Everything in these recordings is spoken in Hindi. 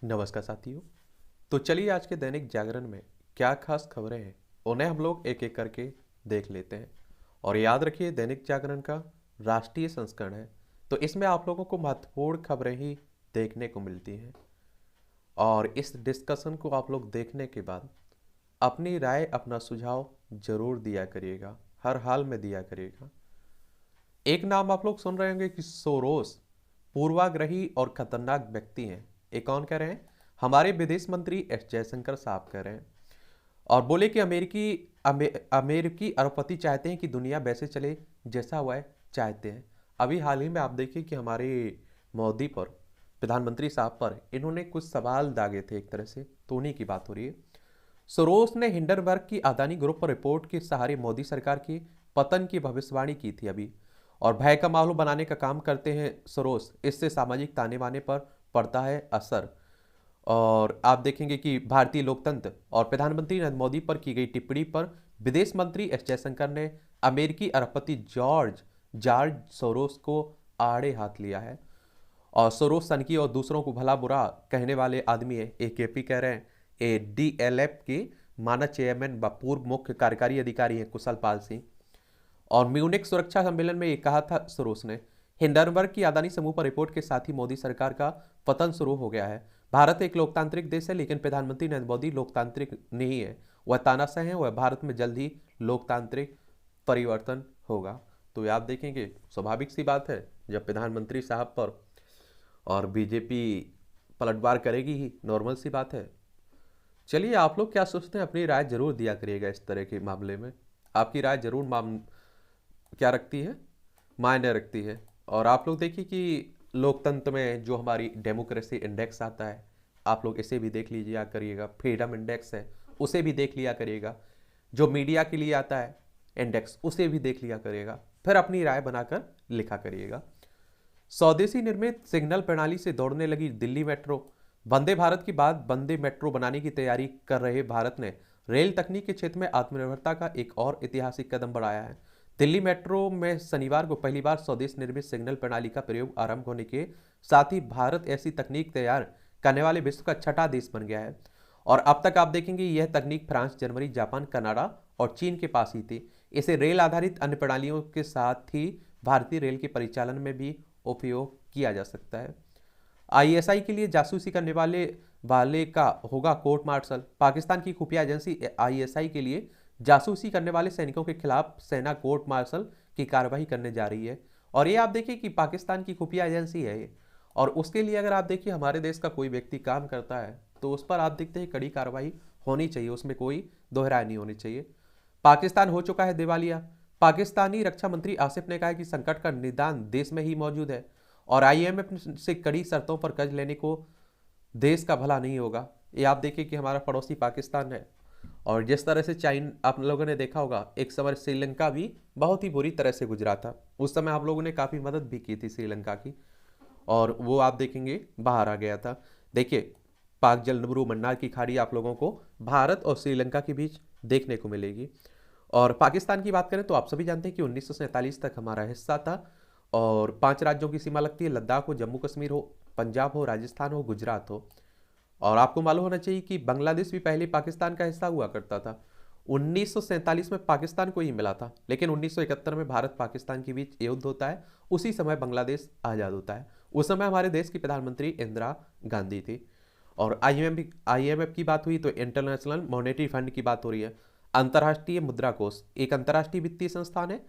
नमस्कार साथियों। तो चलिए आज के दैनिक जागरण में क्या खास खबरें हैं उन्हें हम लोग एक एक करके देख लेते हैं। और याद रखिए दैनिक जागरण का राष्ट्रीय संस्करण है, तो इसमें आप लोगों को महत्वपूर्ण खबरें ही देखने को मिलती हैं। और इस डिस्कशन को आप लोग देखने के बाद अपनी राय अपना सुझाव जरूर दिया करिएगा, हर हाल में दिया करिएगा। एक नाम आप लोग सुन रहे होंगे कि सोरोस पूर्वाग्रही और खतरनाक व्यक्ति हैं। ये कौन कह रहे हैं? हमारे विदेश मंत्री एस जयशंकर साहब कह रहे हैं। और बोले कि अमेरिकी अरबपति चाहते हैं कि दुनिया वैसे चले जैसा हुआ है चाहते हैं। अभी हाल ही में आप देखिए कि हमारे मोदी पर, प्रधानमंत्री साहब पर इन्होंने कुछ सवाल दागे थे एक तरह से, तो उन्हीं की बात हो रही है। सोरोस ने हिंडनबर्ग की अदानी ग्रुप पर रिपोर्ट के सहारे मोदी सरकार के पतन की भविष्यवाणी की थी अभी। और भय का माहौल बनाने का काम करते हैं सोरोस, इससे सामाजिक ताने बाने पर पड़ता है असर। और आप देखेंगे कि भारतीय लोकतंत्र और प्रधानमंत्री नरेंद्र मोदी पर की गई टिप्पणी पर विदेश मंत्री एस जयशंकर ने अमेरिकी अरबपति जॉर्ज जॉर्ज सोरोस को आड़े हाथ लिया है। और सोरोस सनकी और दूसरों को भला बुरा कहने वाले आदमी है, एकेपी कह रहे हैं। ए डीएलएफ के मानद चेयरमैन व पूर्व मुख्य कार्यकारी अधिकारी हैं कुशल पाल सिंह। और म्यूनिक सुरक्षा सम्मेलन में ये कहा था सोरोस ने, हिंडनबर्ग की अदानी समूह पर रिपोर्ट के साथ ही मोदी सरकार का पतन शुरू हो गया है। भारत एक लोकतांत्रिक देश है, लेकिन प्रधानमंत्री नरेंद्र मोदी लोकतांत्रिक नहीं है, वह तानाशाह है। वह भारत में जल्द ही लोकतांत्रिक परिवर्तन होगा। तो आप देखेंगे स्वाभाविक सी बात है, जब प्रधानमंत्री साहब पर और बीजेपी पलटवार करेगी ही, नॉर्मल सी बात है। चलिए आप लोग क्या सोचते हैं, अपनी राय जरूर दिया करिएगा इस तरह के मामले में। आपकी राय जरूर क्या रखती है, मायने रखती है। और आप लोग देखिए कि लोकतंत्र में जो हमारी डेमोक्रेसी इंडेक्स आता है, आप लोग इसे भी देख लीजिए करिएगा। फ्रीडम इंडेक्स है, उसे भी देख लिया करिएगा। जो मीडिया के लिए आता है इंडेक्स, उसे भी देख लिया करिएगा, फिर अपनी राय बनाकर लिखा करिएगा। स्वदेशी निर्मित सिग्नल प्रणाली से दौड़ने लगी दिल्ली मेट्रो। वंदे भारत की बाद वंदे मेट्रो बनाने की तैयारी कर रहे भारत ने रेल तकनीक के क्षेत्र में आत्मनिर्भरता का एक और ऐतिहासिक कदम बढ़ाया है। दिल्ली मेट्रो में शनिवार को पहली बार स्वदेश निर्मित सिग्नल प्रणाली का प्रयोग आरंभ होने के साथ ही भारत ऐसी तकनीक तैयार करने वाले विश्व का छठा देश बन गया है। और अब तक आप देखेंगे यह तकनीक फ्रांस, जर्मनी, जापान, कनाडा और चीन के पास ही थी। इसे रेल आधारित अन्य प्रणालियों के साथ ही भारतीय रेल के परिचालन में भी उपयोग किया जा सकता है। आईएसआई के लिए जासूसी करने वाले वाले का होगा कोर्ट मार्शल। पाकिस्तान की खुफिया एजेंसी आईएसआई के लिए जासूसी करने वाले सैनिकों के खिलाफ सेना कोर्ट मार्शल की कार्रवाई करने जा रही है। और ये आप देखिए कि पाकिस्तान की खुफिया एजेंसी है ये, और उसके लिए अगर आप देखिए हमारे देश का कोई व्यक्ति काम करता है तो उस पर आप देखते हैं कड़ी कार्रवाई होनी चाहिए, उसमें कोई दोहराई नहीं होनी चाहिए। पाकिस्तान हो चुका है दिवालिया। पाकिस्तानी रक्षा मंत्री आसिफ ने कहा कि संकट का निदान देश में ही मौजूद है और आईएमएफ से कड़ी शर्तों पर कर्ज लेने को देश का भला नहीं होगा। ये आप देखिए कि हमारा पड़ोसी पाकिस्तान है, और जिस तरह से चाइन आप लोगों ने देखा होगा, एक समय श्रीलंका भी बहुत ही बुरी तरह से गुजरा था। उस समय आप लोगों ने काफ़ी मदद भी की थी श्रीलंका की, और वो आप देखेंगे बाहर आ गया था। देखिए पाक जलनबरू मन्नार की खाड़ी आप लोगों को भारत और श्रीलंका के बीच देखने को मिलेगी। और पाकिस्तान की बात करें तो आप सभी जानते हैं कि 1947 तक हमारा हिस्सा था, और 5 राज्यों की सीमा लगती है, लद्दाख हो, जम्मू कश्मीर हो, पंजाब हो, राजस्थान हो, गुजरात हो। और आपको मालूम होना चाहिए कि बांग्लादेश भी पहले पाकिस्तान का हिस्सा हुआ करता था। 1947 में पाकिस्तान को ही मिला था, लेकिन 1971 में भारत पाकिस्तान के बीच युद्ध होता है, उसी समय बांग्लादेश आज़ाद होता है। उस समय हमारे देश की प्रधानमंत्री इंदिरा गांधी थी। और आईएमएफ की बात हुई तो इंटरनेशनल मॉनेटरी फंड की बात हो रही है। अंतर्राष्ट्रीय मुद्रा कोष एक अंतर्राष्ट्रीय वित्तीय संस्थान है,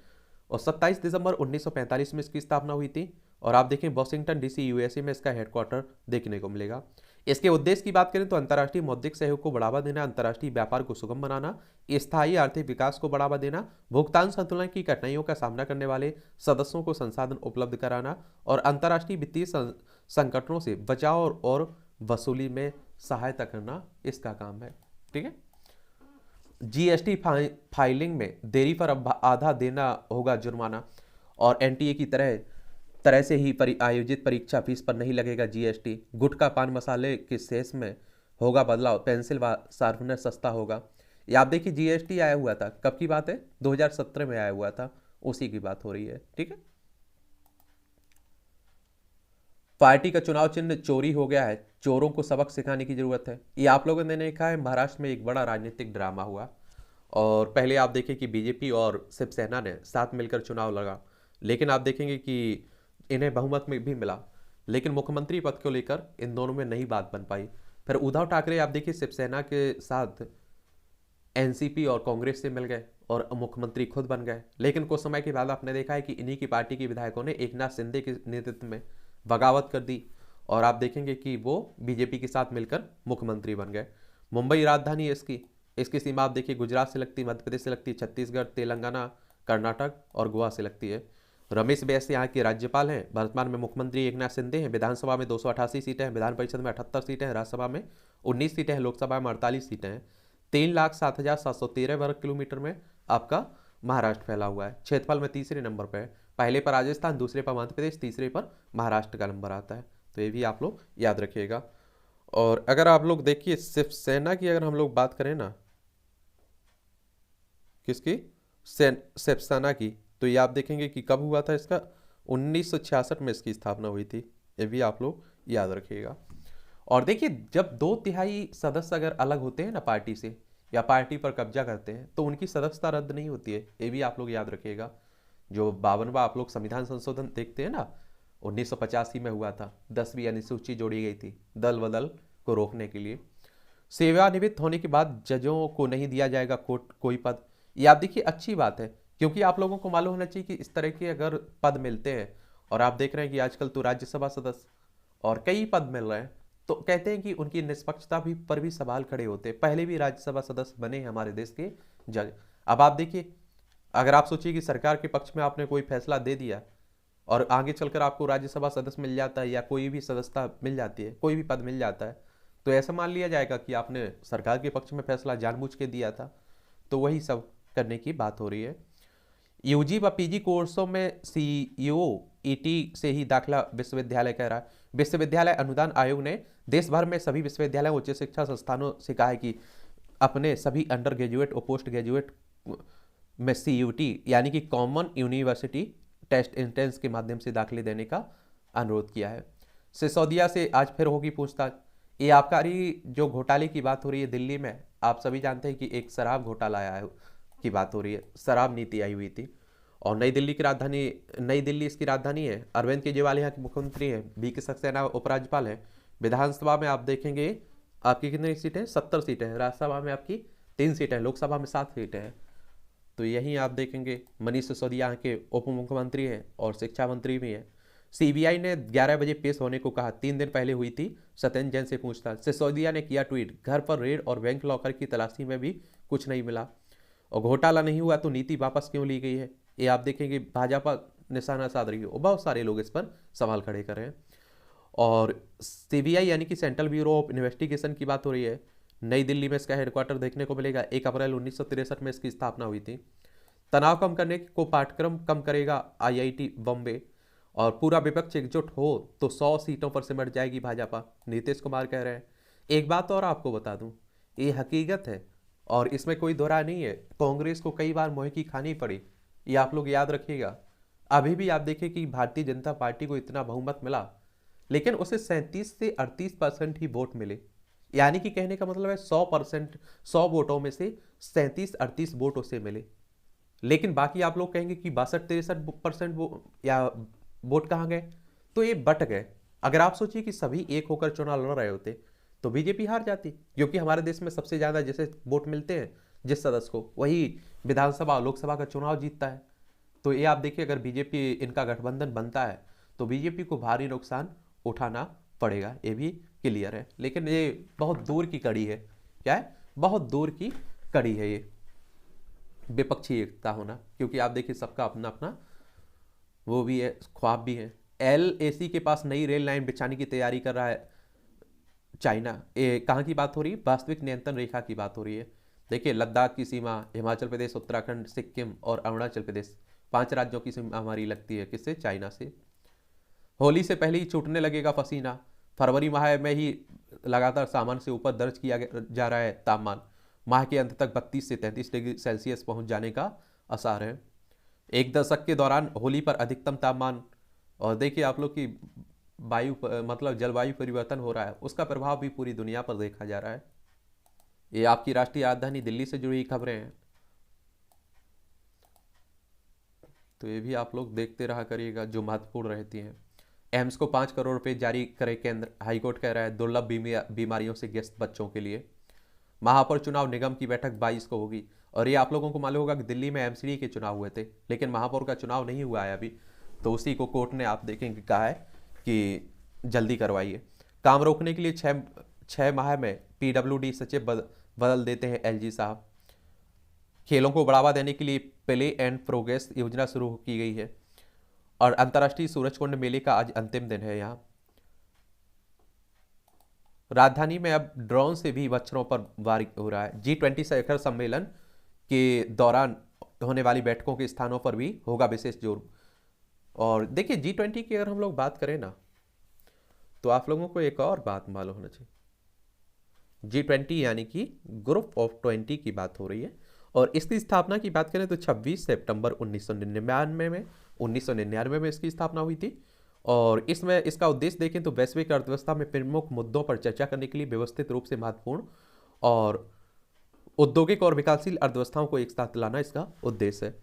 और 27 दिसंबर 1945 में इसकी स्थापना हुई थी। और आप देखें वॉशिंगटन डीसी यूएसए में इसका हेडक्वार्टर देखने को मिलेगा। इसके उद्देश्य की बात करें तो अंतर्राष्ट्रीय मौद्रिक सहयोग को बढ़ावा देना, अंतर्राष्ट्रीय व्यापार को सुगम बनाना, स्थायी आर्थिक विकास को बढ़ावा देना, भुगतान संतुलन की कठिनाइयों का सामना करने वाले सदस्यों को संसाधन उपलब्ध कराना, और अंतर्राष्ट्रीय वित्तीय संकटों से बचाव और वसूली में सहायता करना इसका काम है। ठीक है। जीएसटी फाइलिंग में देरी पर अब आधा देना होगा जुर्माना, और एनटीए की तरह तरह से ही आयोजित परीक्षा फीस पर नहीं लगेगा जीएसटी। गुटखा पान मसाले के सेस में होगा बदलाव, पेंसिल व शार्पनर सस्ता होगा। ये आप देखिए जीएसटी आया हुआ था, कब की बात है, 2017 में आया हुआ था, उसी की बात हो रही है। ठीक है। पार्टी का चुनाव चिन्ह चोरी हो गया है, चोरों को सबक सिखाने की ज़रूरत है। ये आप लोगों ने देखा है, महाराष्ट्र में एक बड़ा राजनीतिक ड्रामा हुआ और पहले आप देखें कि बीजेपी और शिवसेना ने साथ मिलकर चुनाव लड़ा, लेकिन आप देखेंगे कि इन्हें बहुमत में भी मिला, लेकिन मुख्यमंत्री पद को लेकर इन दोनों में नहीं बात बन पाई। फिर उद्धव ठाकरे आप देखिए शिवसेना के साथ एनसीपी और कांग्रेस से मिल गए और मुख्यमंत्री खुद बन गए, लेकिन कुछ समय के बाद आपने देखा है कि इन्हीं की पार्टी के विधायकों ने एकनाथ शिंदे के नेतृत्व में बगावत कर दी और आप देखेंगे कि वो बीजेपी के साथ मिलकर मुख्यमंत्री बन गए। मुंबई राजधानी है इसकी, इसकी सीमा आप देखिए गुजरात से लगती है, मध्य प्रदेश से लगती है, छत्तीसगढ़, तेलंगाना, कर्नाटक और गोवा से लगती है। रमेश बैस यहाँ के राज्यपाल हैं। वर्तमान में मुख्यमंत्री एकनाथ शिंदे हैं। विधानसभा में 288 सीटें हैं, विधान परिषद में 78 सीटें हैं, राज्यसभा में 19 सीटें हैं, लोकसभा में 48 सीटें हैं। 3,07,713 वर्ग किलोमीटर में आपका महाराष्ट्र फैला हुआ है। क्षेत्रफल में तीसरे नंबर पर है। पहले पर राजस्थान, दूसरे पर मध्य प्रदेश, तीसरे पर महाराष्ट्र का नंबर आता है। तो ये भी आप लोग याद रखिएगा। और अगर आप लोग देखिए शिवसेना की अगर हम लोग बात करें ना, किसकी, शिवसेना की, तो ये आप देखेंगे कि कब हुआ था इसका, 1966 में इसकी स्थापना हुई थी। ये भी आप लोग याद रखिएगा। और देखिए जब 2/3 सदस्य अगर अलग होते हैं ना पार्टी से या पार्टी पर कब्जा करते हैं तो उनकी सदस्यता रद्द नहीं होती है। ये भी आप लोग याद रखिएगा। जो 52वां आप लोग संविधान संशोधन देखते हैं ना, 1985 में हुआ था, 10वीं अनुसूची जोड़ी गई थी दल बदल को रोकने के लिए। सेवानिवृत्त होने के बाद जजों को नहीं दिया जाएगा कोई पद। ये आप देखिए अच्छी बात है, क्योंकि आप लोगों को मालूम होना चाहिए कि इस तरह के अगर पद मिलते हैं, और आप देख रहे हैं कि आजकल तो राज्यसभा सदस्य और कई पद मिल रहे हैं, तो कहते हैं कि उनकी निष्पक्षता भी पर भी सवाल खड़े होते हैं। पहले भी राज्यसभा सदस्य बने हैं हमारे देश के जज। अब आप देखिए, अगर आप सोचिए कि सरकार के पक्ष में आपने कोई फैसला दे दिया और आगे चलकर आपको राज्यसभा सदस्य मिल जाता है या कोई भी सदस्यता मिल जाती है, कोई भी पद मिल जाता है, तो ऐसा मान लिया जाएगा कि आपने सरकार के पक्ष में फैसला जानबूझ के दिया था। तो वही सब करने की बात हो रही है। यूजी व पीजी कोर्सों में सीईओईटी से ही दाखिला विश्वविद्यालय कह रहा है। विश्वविद्यालय अनुदान आयोग ने देश भर में सभी विश्वविद्यालय उच्च शिक्षा संस्थानों से कहा है कि अपने सभी अंडर ग्रेजुएट और पोस्ट ग्रेजुएट में सीयूटी यानी कि कॉमन यूनिवर्सिटी टेस्ट एंट्रेंस के माध्यम से दाखिले देने का अनुरोध किया है। सिसोदिया से आज फिर होगी पूछताछ। ये आबकारी जो घोटाले की बात हो रही है दिल्ली में, आप सभी जानते हैं कि एक शराब घोटाला आया है की बात हो रही है, शराब नीति आई हुई थी। और नई दिल्ली इसकी राजधानी है। अरविंद केजरीवाल यहाँ के मुख्यमंत्री हैं। वी.के. सक्सेना उपराज्यपाल हैं। विधानसभा में आप देखेंगे आपकी कितनी सीटें, 70 सीटें हैं। राज्यसभा में आपकी 3 सीटें हैं, लोकसभा में 7 सीटें हैं। तो यहीं आप देखेंगे मनीष सिसोदिया यहाँ के उप मुख्यमंत्री हैं और शिक्षा मंत्री भी हैं। सीबीआई ने 11 बजे पेश होने को कहा। 3 दिन पहले हुई थी सत्येंद्र जैन से पूछताछ। सिसोदिया ने किया ट्वीट, घर पर रेड और बैंक लॉकर की तलाशी में भी कुछ नहीं मिला और घोटाला नहीं हुआ तो नीति वापस क्यों ली गई है। ये आप देखेंगे भाजपा निशाना साध रही हो, बहुत सारे लोग इस पर सवाल खड़े कर रहे हैं। और सीबीआई यानी कि सेंट्रल ब्यूरो ऑफ इन्वेस्टिगेशन की बात हो रही है। नई दिल्ली में इसका हेडक्वार्टर देखने को मिलेगा। 1 अप्रैल 1963 में इसकी स्थापना हुई थी। तनाव कम करने को पाठ्यक्रम कम करेगा आईआईटी बॉम्बे। और पूरा विपक्ष एकजुट हो तो 100 सीटों पर सिमट जाएगी भाजपा, नीतीश कुमार कह रहे हैं। एक बात और आपको बता दूं, ये हकीकत है और इसमें कोई दो राय नहीं है। कांग्रेस को कई बार मुँह की खानी पड़ी, ये आप लोग याद रखिएगा। अभी भी आप देखें कि भारतीय जनता पार्टी को इतना बहुमत मिला, लेकिन उसे 37 से 38% ही वोट मिले। यानी कि कहने का मतलब है 100%, 100 वोटों में से 37-38 वोट उसे मिले। लेकिन बाकी आप लोग कहेंगे कि 62-63% या वोट कहाँ गए, तो ये बट गए। अगर आप सोचिए कि सभी एक होकर चुनाव लड़ रहे होते तो बीजेपी हार जाती, क्योंकि हमारे देश में सबसे ज्यादा जैसे वोट मिलते हैं जिस सदस्य को, वही विधानसभा लोकसभा का चुनाव जीतता है। तो ये आप देखिए, अगर बीजेपी इनका गठबंधन बनता है तो बीजेपी को भारी नुकसान उठाना पड़ेगा, ये भी क्लियर है। लेकिन ये बहुत दूर की कड़ी है। क्या है? बहुत दूर की कड़ी है ये विपक्षी एकता होना, क्योंकि आप देखिए सबका अपना अपना वो भी है, ख्वाब भी है। एलएसी के पास नई रेल लाइन बिछाने की तैयारी कर रहा है चाइना। ये कहाँ की बात हो रही है? वास्तविक नियंत्रण रेखा की बात हो रही है। देखिए लद्दाख की सीमा हिमाचल प्रदेश, उत्तराखंड, सिक्किम और अरुणाचल प्रदेश, 5 राज्यों की सीमा हमारी लगती है किससे? चाइना से। होली से पहले ही छूटने लगेगा पसीना। फरवरी माह में ही लगातार सामान्य से ऊपर दर्ज किया जा रहा है तापमान। माह के अंत तक 32 से 33 डिग्री सेल्सियस पहुंच जाने का आसार है। 1 दशक के दौरान होली पर अधिकतम तापमान, और देखिए आप लोग की मतलब जलवायु परिवर्तन हो रहा है, उसका प्रभाव भी पूरी दुनिया पर देखा जा रहा है। ये आपकी राष्ट्रीय राजधानी दिल्ली से जुड़ी खबरें हैं, तो ये भी आप लोग देखते रहा करिएगा जो महत्वपूर्ण रहती हैं। एम्स को 5 करोड़ रुपए जारी करे केंद्र, हाईकोर्ट कह रहा है दुर्लभ बीमारियों से ग्रस्त बच्चों के लिए। महापौर चुनाव निगम की बैठक 22 को होगी। और ये आप लोगों को मालूम होगा कि दिल्ली में एमसीडी के चुनाव हुए थे, लेकिन महापौर का चुनाव नहीं हुआ है अभी, तो उसी को कोर्ट ने आप देखेंगे कहा है कि जल्दी करवाइए। काम रोकने के लिए छः माह में पीडब्ल्यूडी सचिव बदल देते हैं एलजी साहब। खेलों को बढ़ावा देने के लिए प्ले एंड प्रोग्रेस योजना शुरू की गई है। और अंतर्राष्ट्रीय सूरजकुंड मेले का आज अंतिम दिन है। यहाँ राजधानी में अब ड्रोन से भी मच्छरों पर वार हो रहा है। G20 शिखर सम्मेलन के दौरान होने वाली बैठकों के स्थानों पर भी होगा विशेष जोर। और देखिए G20 की अगर हम लोग बात करें ना, तो आप लोगों को एक और बात मालूम होना चाहिए। G20 यानी कि ग्रुप ऑफ 20 की बात हो रही है। और इसकी स्थापना की बात करें तो 26 सितंबर 1999 में इसकी स्थापना हुई थी। और इसमें इसका उद्देश्य देखें तो वैश्विक अर्थव्यवस्था में प्रमुख मुद्दों पर चर्चा करने के लिए व्यवस्थित रूप से महत्वपूर्ण और औद्योगिक और विकासशील अर्थव्यवस्थाओं को एक साथ लाना इसका उद्देश्य है।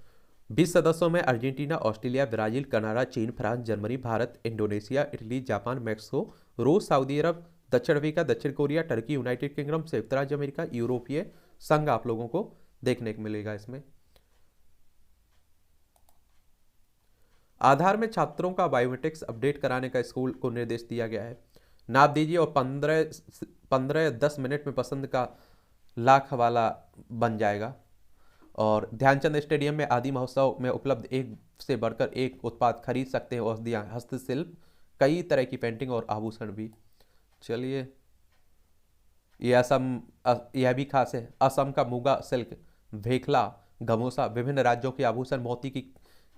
20 सदस्यों में अर्जेंटीना, ऑस्ट्रेलिया, ब्राजील, कनाडा, चीन, France, Germany, Bharat, Indonesia, Italy, Japan, Mexico, रूस, सऊदी अरब, दक्षिण अफ्रीका, दक्षिण कोरिया, टर्की, यूनाइटेड किंगडम, संयुक्त राज्य अमेरिका, यूरोपीय संघ आप लोगों को देखने को मिलेगा इसमें। आधार में छात्रों का बायोमेट्रिक्स अपडेट कराने का स्कूल को निर्देश दिया गया है। नाप दीजिए और 10 मिनट में पसंद का लाख वाला बन जाएगा। और ध्यानचंद स्टेडियम में आदि महोत्सव में उपलब्ध एक से बढ़कर एक उत्पाद खरीद सकते हैं। औषधियाँ, हस्तशिल्प, कई तरह की पेंटिंग और आभूषण भी। चलिए, यह भी खास है। असम का मुगा सिल्क, भेखला, गमोसा, विभिन्न राज्यों के आभूषण मोती की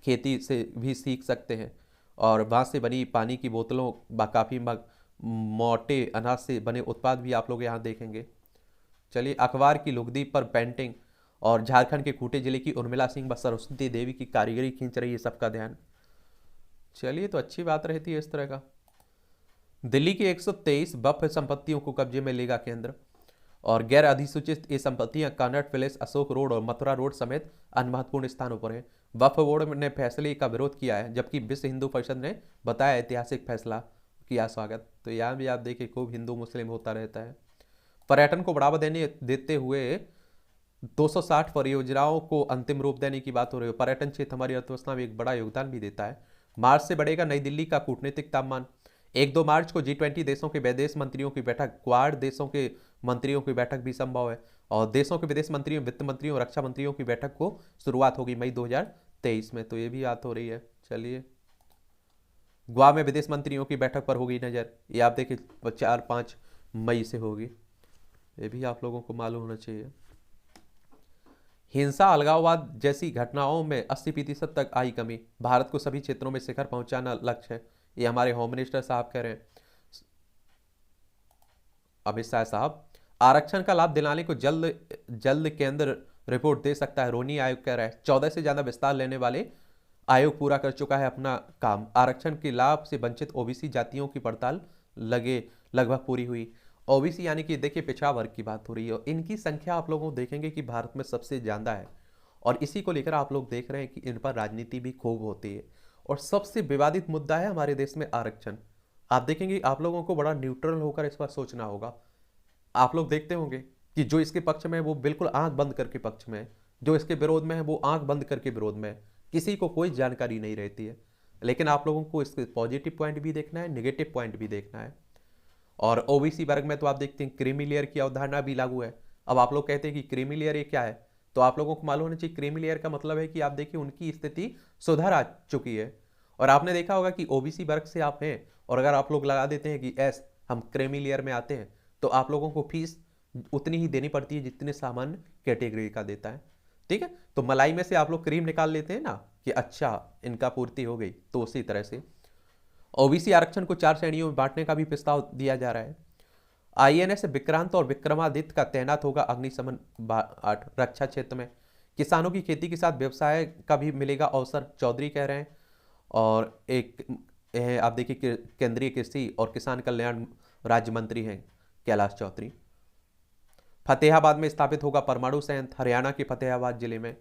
खेती से भी सीख सकते हैं। और बांस से बनी पानी की बोतलों, काफ़ी मग, मोटे अनाज से बने उत्पाद भी आप लोग यहाँ देखेंगे। चलिए, अखबार की लुगदी पर पेंटिंग। और झारखंड के खूंटे जिले की उर्मिला सिंह व सरस्वती देवी की कारीगरी खींच रही है सबका ध्यान। चलिए, तो अच्छी बात रहती है इस तरह का। दिल्ली की 123 वक्फ संपत्तियों को कब्जे में लेगा केंद्र। और गैर अधिसूचित ये संपत्तियां कॉनॉट प्लेस, अशोक रोड और मथुरा रोड समेत अन्य महत्वपूर्ण स्थानों पर हैं। वक्फ बोर्ड ने फैसले का विरोध किया है, जबकि विश्व हिंदू परिषद ने बताया ऐतिहासिक फैसला, किया स्वागत। तो यहाँ भी आप देखिए खूब हिंदू मुस्लिम होता रहता है। पर्यटन को बढ़ावा देते हुए 260 परियोजनाओं को अंतिम रूप देने की बात हो रही है। पर्यटन क्षेत्र हमारी अर्थव्यवस्था में एक बड़ा योगदान भी देता है। मार्च से बढ़ेगा नई दिल्ली का कूटनीतिक तापमान। 1-2 मार्च को G20 देशों के विदेश मंत्रियों की बैठक, क्वाड देशों के मंत्रियों की बैठक भी संभव है। और देशों के विदेश मंत्रियों, वित्त मंत्रियों और रक्षा मंत्रियों की बैठक को शुरुआत होगी मई 2023 में। तो ये भी बात हो रही है। चलिए, गोवा में विदेश मंत्रियों की बैठक पर होगी नजर। ये आप देखिए 4-5 मई से होगी। ये भी आप लोगों को मालूम होना चाहिए। हिंसा, अलगाववाद जैसी घटनाओं में 80% तक आई कमी। भारत को सभी क्षेत्रों में शिखर पहुंचाना लक्ष्य है। ये हमारे होम मिनिस्टर साहब कह रहे हैं, अमित शाह साहब। आरक्षण का लाभ दिलाने को जल्द केंद्र रिपोर्ट दे सकता है, रोनी आयोग कह रहा है। 14 से ज्यादा विस्तार लेने वाले आयोग पूरा कर चुका है अपना काम। आरक्षण के लाभ से वंचित ओबीसी जातियों की पड़ताल लगभग पूरी हुई। ओबीसी यानी कि देखिए पिछड़ा वर्ग की बात हो रही है। इनकी संख्या आप लोगों को देखेंगे कि भारत में सबसे ज्यादा है। और इसी को लेकर आप लोग देख रहे हैं कि इन पर राजनीति भी खूब होती है। और सबसे विवादित मुद्दा है हमारे देश में आरक्षण। आप देखेंगे आप लोगों को बड़ा न्यूट्रल होकर इस पर सोचना होगा। आप लोग देखते होंगे कि जो इसके पक्ष में है वो बिल्कुल आंख बंद करके पक्ष में है, जो इसके विरोध में है वो आंख बंद करके विरोध में है। किसी को कोई जानकारी नहीं रहती है। लेकिन आप लोगों को इसके पॉजिटिव पॉइंट भी देखना है, नेगेटिव पॉइंट भी देखना है। और ओबीसी वर्ग में तो आप देखते हैं क्रीमी लेयर की अवधारणा भी लागू है। अब आप लोग कहते हैं कि क्रीमी लेयर ये क्या है, तो आप लोगों को मालूम होना चाहिए क्रीमी लेयर का मतलब है कि आप देखिए उनकी स्थिति सुधर आ चुकी है। और आपने देखा होगा कि ओबीसी वर्ग से आप हैं और अगर आप लोग लगा देते हैं कि एस हम क्रीमी लेयर में आते हैं, तो आप लोगों को फीस उतनी ही देनी पड़ती है जितने सामान्य कैटेगरी का देता है। ठीक है, तो मलाई में से आप लोग क्रीम निकाल लेते हैं ना कि अच्छा इनका पूर्ति हो गई, तो उसी तरह से ओबीसी आरक्षण को 4 श्रेणियों में बांटने का भी प्रस्ताव दिया जा रहा है। आईएनएस विक्रांत और विक्रमादित्य का तैनात होगा अग्निशमन 8 रक्षा क्षेत्र में। किसानों की खेती के साथ व्यवसाय का भी मिलेगा अवसर, चौधरी कह रहे हैं। और एक आप देखिए केंद्रीय कृषि और किसान कल्याण राज्य मंत्री हैं कैलाश चौधरी। फतेहाबाद में स्थापित होगा परमाणु संयंत्र, हरियाणा के फतेहाबाद जिले में।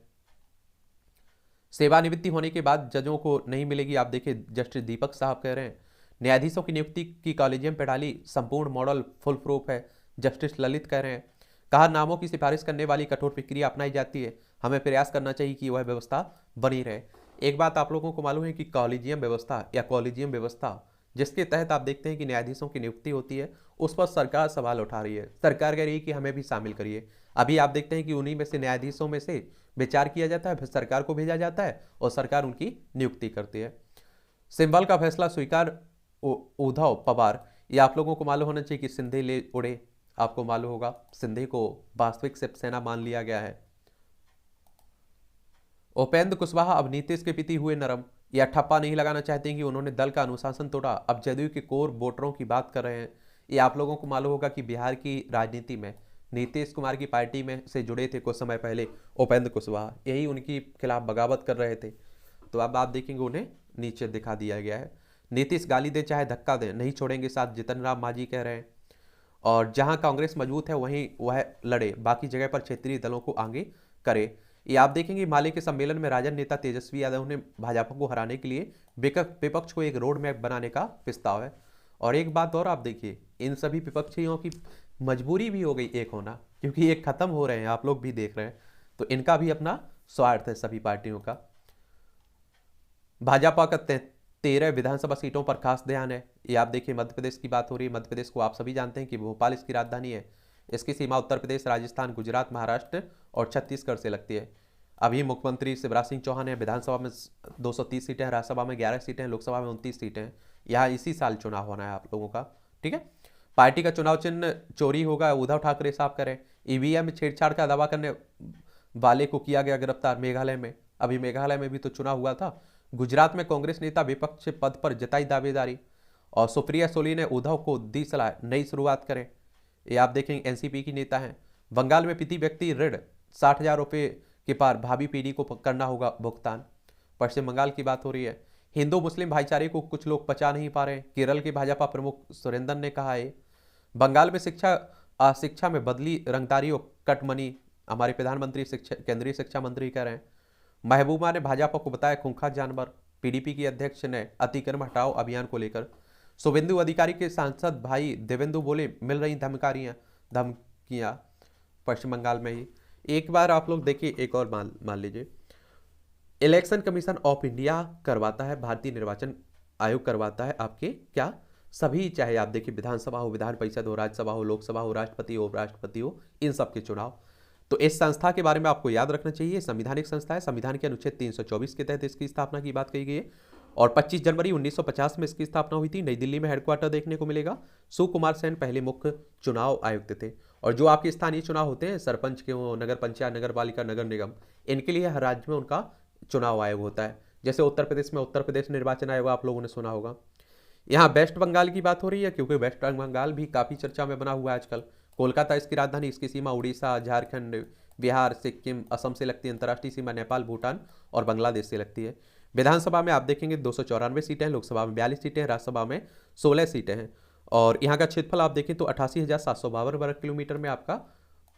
सेवानिवृत्ति होने के बाद जजों को नहीं मिलेगी, आप देखिए जस्टिस दीपक साहब कह रहे हैं। न्यायाधीशों की नियुक्ति की कॉलेजियम पेडाली संपूर्ण मॉडल फुल प्रूफ है, जस्टिस ललित कह रहे हैं। कहा नामों की सिफारिश करने वाली कठोर प्रक्रिया अपनाई जाती है, हमें प्रयास करना चाहिए कि वह व्यवस्था बनी रहे। एक बात आप लोगों को मालूम है कि कॉलेजियम व्यवस्था या कॉलेजियम व्यवस्था जिसके तहत आप देखते हैं कि न्यायाधीशों की नियुक्ति होती है, उस पर सरकार सवाल उठा रही है। सरकार कह रही है कि हमें भी शामिल करिए। अभी आप देखते हैं कि उन्हीं में से न्यायाधीशों में से विचार किया जाता है, फिर सरकार को भेजा जाता है और सरकार उनकी नियुक्ति करती है। सिंबल का फैसला स्वीकार उद्धव पवार। ये आप लोगों को मालूम होना चाहिए कि सिंधे ले उड़े, आपको मालूम होगा सिंधे को वास्तविक शिवसेना मान लिया गया है। उपेंद्र कुशवाहा अब नीतीश के प्रति हुए नरम, या ठप्पा नहीं लगाना चाहते कि उन्होंने दल का अनुशासन तोड़ा, अब जदयू के कोर वोटरों की बात कर रहे हैं। ये आप लोगों को मालूम होगा कि बिहार की राजनीति में नीतीश कुमार की पार्टी में से जुड़े थे कुछ समय पहले उपेंद्र कुशवाहा, यही उनकी खिलाफ बगावत कर रहे थे। तो अब आप देखेंगे उन्हें नीचे दिखा दिया गया है। नीतीश गाली दे चाहे धक्का दे नहीं छोड़ेंगे साथ, जितन राम मांझी कह रहे हैं। और जहां कांग्रेस मजबूत है वहीं वह लड़े, बाकी जगह पर क्षेत्रीय दलों को आगे करे। ये आप देखेंगे माले के सम्मेलन में राजद नेता तेजस्वी यादव ने भाजपा को हराने के लिए विपक्ष को एक रोड मैप बनाने का प्रस्ताव है। और एक बात और आप देखिए, इन सभी विपक्षियों की मजबूरी भी हो गई एक होना, क्योंकि एक खत्म हो रहे हैं, आप लोग भी देख रहे हैं। तो इनका भी अपना स्वार्थ है सभी पार्टियों का। भाजपा का 13 विधानसभा सीटों पर खास ध्यान है। ये आप देखिए मध्य प्रदेश की बात हो रही है। मध्य प्रदेश को आप सभी जानते हैं कि भोपाल इसकी राजधानी है। इसकी सीमा उत्तर प्रदेश, राजस्थान, गुजरात, महाराष्ट्र और छत्तीसगढ़ से लगती है। अभी मुख्यमंत्री शिवराज सिंह चौहान है। विधानसभा में 230 सीटें हैं, राज्यसभा में 11 सीटें हैं, लोकसभा में 29 सीटें हैं। यहाँ इसी साल चुनाव होना है आप लोगों का, ठीक है। पार्टी का चुनाव चिन्ह चोरी होगा, उद्धव ठाकरे साहब करें। ईवीएम में छेड़छाड़ का दावा करने वाले को किया गया गिरफ्तार मेघालय में। अभी मेघालय में भी तो चुनाव हुआ था। गुजरात में कांग्रेस नेता विपक्ष पद पर जताई दावेदारी, और सुप्रिया सोली ने उद्धव को दी सलाह नई शुरुआत करें। ये आप देखेंगे एनसीपी की नेता हैं। बंगाल में प्रति व्यक्ति ऋण 60,000 रुपये के पार, भावी पीढ़ी को करना होगा भुगतान। पश्चिम बंगाल की बात हो रही है। हिंदू मुस्लिम भाईचारे को कुछ लोग पचा नहीं पा रहे, केरल के भाजपा प्रमुख सुरेंद्रन ने कहा है। बंगाल में शिक्षा में बदली रंगदारी और कटमनी, हमारे प्रधानमंत्री केंद्रीय शिक्षा मंत्री कह रहे हैं। महबूबा ने भाजपा को बताया खूंखार जानवर। पीडीपी की अध्यक्ष ने अतिक्रमण हटाओ अभियान को लेकर। शुभेंदु अधिकारी के सांसद भाई देवेंदु बोले मिल रही धमकियां पश्चिम बंगाल में ही। एक बार आप लोग देखिए, एक और मान लीजिए, इलेक्शन कमीशन ऑफ इंडिया करवाता है, भारतीय निर्वाचन आयोग करवाता है आपके क्या सभी, चाहे आप देखिए विधानसभा हो, विधान परिषद हो, राज्यसभा हो, लोकसभा हो, राष्ट्रपति हो, उपराष्ट्रपति हो, इन सब के चुनाव। तो इस संस्था के बारे में आपको याद रखना चाहिए, संवैधानिक संस्था है। संविधान के अनुच्छेद 324 के तहत इसकी स्थापना की बात कही गई है। और 25 जनवरी 1950 में इसकी स्थापना हुई थी। नई दिल्ली में हेडक्वार्टर देखने को मिलेगा। सुकुमार सेन पहले मुख्य चुनाव आयुक्त थे। और जो आपके स्थानीय चुनाव होते हैं, सरपंच के हो, नगर पंचायत, नगर पालिका, नगर निगम, इनके लिए हर राज्य में उनका चुनाव आयोग होता है। जैसे उत्तर प्रदेश में उत्तर प्रदेश निर्वाचन आयोग आप लोगों ने सुना होगा। यहाँ वेस्ट बंगाल की बात हो रही है, क्योंकि वेस्ट बंगाल भी काफी चर्चा में बना हुआ है आजकल। कोलकाता इसकी राजधानी, इसकी सीमा उड़ीसा, झारखंड, बिहार, सिक्किम, असम से लगती है। अंतर्राष्ट्रीय सीमा नेपाल, भूटान और बांग्लादेश से लगती है। विधानसभा में आप देखेंगे 294 सीटें हैं, लोकसभा में 42 सीटें हैं, राज्यसभा में 16 सीटें हैं। और यहाँ का क्षेत्रफल आप देखें तो 88,752 वर्ग किलोमीटर में आपका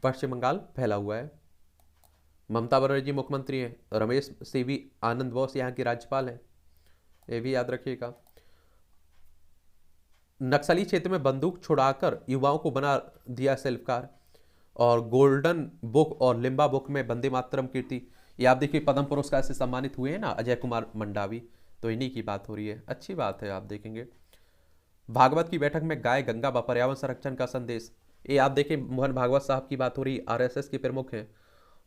पश्चिम बंगाल फैला हुआ है। ममता बनर्जी मुख्यमंत्री हैं, रमेश सीवी आनंद बोस यहाँ के राज्यपाल हैं, ये भी याद रखिएगा। नक्सली क्षेत्र में बंदूक छुड़ाकर युवाओं को बना दिया सेल्फकार। और गोल्डन बुक और लिम्बा बुक में वंदे मातरम कीर्ति, ये आप देखिए पद्म पुरस्कार से सम्मानित हुए हैं ना अजय कुमार मंडावी, तो इन्हीं की बात हो रही है। अच्छी बात है। आप देखेंगे भागवत की बैठक में गाय गंगा व पर्यावरण संरक्षण का संदेश, ये आप देखें मोहन भागवत साहब की बात हो रही, आरएसएस के प्रमुख हैं।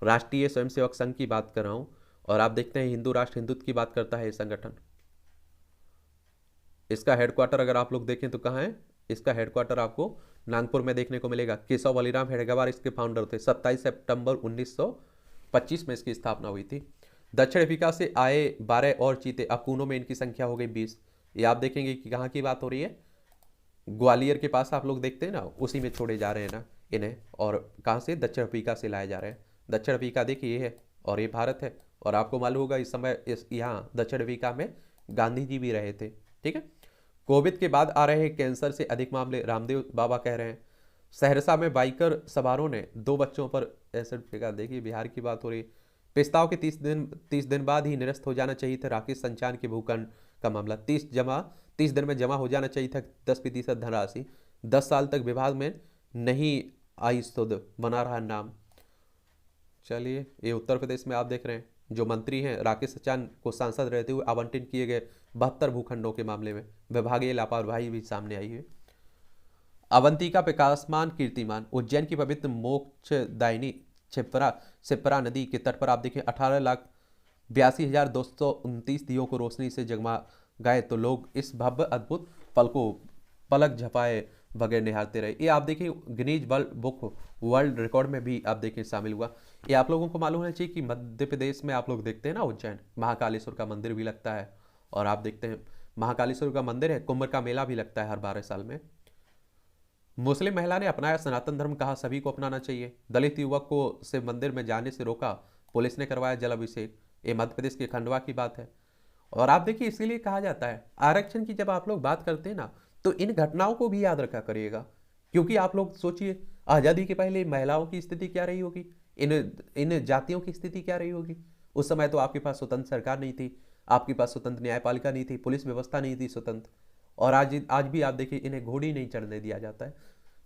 राष्ट्रीय स्वयंसेवक संघ की बात कर रहा हूँ। और आप देखते हैं हिंदू राष्ट्र हिंदुत्व की बात करता है ये संगठन। इसका हेडक्वार्टर अगर आप लोग देखें तो कहाँ है, इसका हेडक्वार्टर आपको नागपुर में देखने को मिलेगा। केशव बलिराम हेडगेवार इसके फाउंडर थे। 27 सितंबर 1925 में इसकी स्थापना हुई थी। दक्षिण अफ्रीका से आए 12 और चीते, अब पूनों में इनकी संख्या हो गई 20। ये आप देखेंगे कि कहाँ की बात हो रही है, ग्वालियर के पास आप लोग देखते हैं ना, उसी में छोड़े जा रहे हैं ना इन्हें। और कहाँ से, दक्षिण अफ्रीका से लाए जा रहे हैं। दक्षिण अफ्रीका देखिए ये है और ये भारत है। और आपको मालूम होगा इस समय यहाँ दक्षिण अफ्रीका में गांधी जी भी रहे थे, ठीक है। कोविड के बाद आ रहे कैंसर से अधिक मामले, रामदेव बाबा कह रहे हैं। सहरसा में बाइकर सवारों ने 2 बच्चों पर एसिड फेंका। देखिए बिहार की बात हो रही है। प्रस्ताव के 30 दिन बाद ही निरस्त हो जाना चाहिए था राकेश संचान के भूखंड का मामला। 30 दिन में जमा हो जाना चाहिए था 10% धनराशि। 10 साल तक विभाग में नहीं आई सुध, बना रहा नाम। चलिए, ये उत्तर प्रदेश में आप देख रहे हैं जो मंत्री हैं राकेश सचान को सांसद रहते हुए आवंटित किए गए 72 भूखंडों के मामले में विभागीय लापरवाही भी सामने आई है। अवंतिका प्रकाशमान कीर्तिमान, उज्जैन की पवित्र मोक्षदायिनी छिप्रा नदी के तट पर आप देखें 18,82,229 दियों को रोशनी से जगमा गए तो लोग इस भव्य अद्भुत पल को पलक झपाए बगैर निहारते रहे। ये आप देखिए गिनीज वर्ल्ड रिकॉर्ड में भी आप देखें शामिल हुआ। ये आप लोगों को मालूम होना चाहिए कि मध्य प्रदेश में आप लोग देखते हैं ना, उज्जैन महाकालेश्वर का मंदिर भी लगता है। और आप देखते हैं महाकालेश्वर का मंदिर है, कुंभ का मेला भी लगता है हर 12 साल में। मुस्लिम महिला ने अपनाया सनातन धर्म, कहा सभी को अपनाना चाहिए। दलित युवक को से मंदिर में जाने से रोका, पुलिस ने करवाया जल अभिषेक। ये मध्य प्रदेश के खंडवा की बात है। और आप देखिए इसीलिए कहा जाता है आरक्षण की जब आप लोग बात करते हैं ना तो इन घटनाओं को भी याद रखा करिएगा, क्योंकि आप लोग सोचिए आज़ादी के पहले महिलाओं की स्थिति क्या रही होगी, इन जातियों की स्थिति क्या रही होगी। उस समय तो आपके पास स्वतंत्र सरकार नहीं थी, आपके पास स्वतंत्र न्यायपालिका नहीं थी, पुलिस व्यवस्था नहीं थी स्वतंत्र। और आज भी आप देखिए इन्हें घोड़ी नहीं चढ़ने दिया जाता है।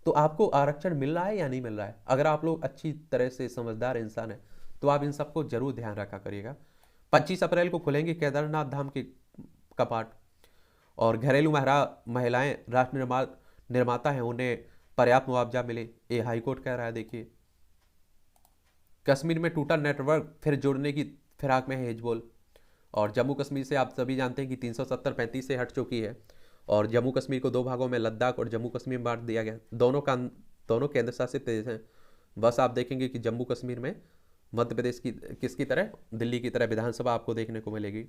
तो आपको आरक्षण मिल रहा है या नहीं मिल रहा है, अगर आप लोग अच्छी तरह से समझदार इंसान हैं तो आप इन सबको जरूर ध्यान रखा करिएगा। 25 अप्रैल को खुलेंगे केदारनाथ धाम के कपाट। और घरेलू महिलाएं राष्ट्र निर्माता हैं, उन्हें पर्याप्त मुआवजा मिले, ये हाईकोर्ट कह रहा है। देखिए कश्मीर में टूटा नेटवर्क फिर जोड़ने की फिराक में है हिजबुल। और जम्मू कश्मीर से आप सभी जानते हैं कि 370-35 से हट चुकी है। और जम्मू कश्मीर को 2 भागों में लद्दाख और जम्मू कश्मीर में बांट दिया गया। दोनों केंद्र शासित प्रदेश हैं। बस आप देखेंगे कि जम्मू कश्मीर में मध्य प्रदेश की किसकी तरह, दिल्ली की तरह विधानसभा आपको देखने को मिलेगी।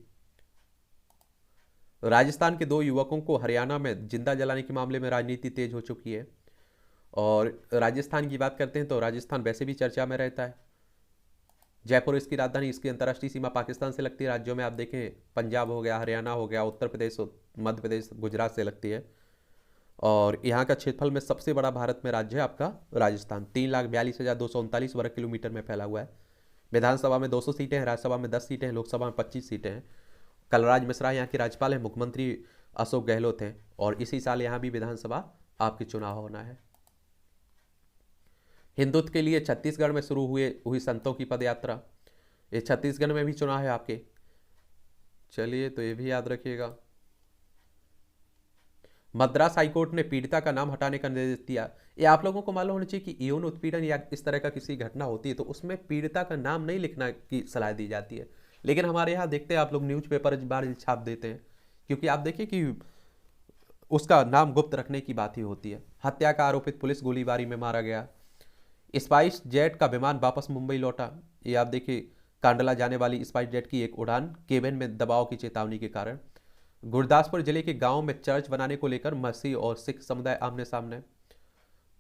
राजस्थान के 2 युवकों को हरियाणा में जिंदा जलाने के मामले में राजनीति तेज हो चुकी है। और राजस्थान की बात करते हैं तो राजस्थान वैसे भी चर्चा में रहता है। जयपुर इसकी राजधानी, इसकी अंतर्राष्ट्रीय सीमा पाकिस्तान से लगती है। राज्यों में आप देखें पंजाब हो गया, हरियाणा हो गया, उत्तर प्रदेश, मध्य प्रदेश, गुजरात से लगती है। और यहाँ का क्षेत्रफल में सबसे बड़ा भारत में राज्य है आपका राजस्थान। 3,42,239 वर्ग किलोमीटर में फैला हुआ है। विधानसभा में 200 सीटें हैं, राज्यसभा में 10 सीटें हैं, लोकसभा में 25 सीटें हैं। कलराज मिश्रा यहाँ के राज्यपाल हैं, मुख्यमंत्री अशोक गहलोत हैं। और इसी साल यहाँ भी विधानसभा आपकी चुनाव होना है। हिंदुत्व के लिए छत्तीसगढ़ में शुरू हुई संतों की पदयात्रा, ये छत्तीसगढ़ में भी चुनाव है आपके। चलिए तो ये भी याद रखिएगा। मद्रास हाईकोर्ट ने पीड़िता का नाम हटाने का निर्देश दिया। ये आप लोगों को मालूम होना चाहिए कि यौन उत्पीड़न या इस तरह का किसी घटना होती है तो उसमें पीड़िता का नाम नहीं लिखना की सलाह दी जाती है। लेकिन हमारे यहाँ देखते हैं आप लोग न्यूज़पेपर बार छाप देते हैं, क्योंकि आप देखिए कि उसका नाम गुप्त रखने की बात ही होती है। हत्या का आरोपित पुलिस गोलीबारी में मारा गया। स्पाइस जेट का विमान वापस मुंबई लौटा। ये आप देखिए कांडला जाने वाली स्पाइस जेट की एक उड़ान केबिन में दबाव की चेतावनी के कारण। गुरदासपुर जिले के गांव में चर्च बनाने को लेकर मसीह और सिख समुदाय आमने सामने।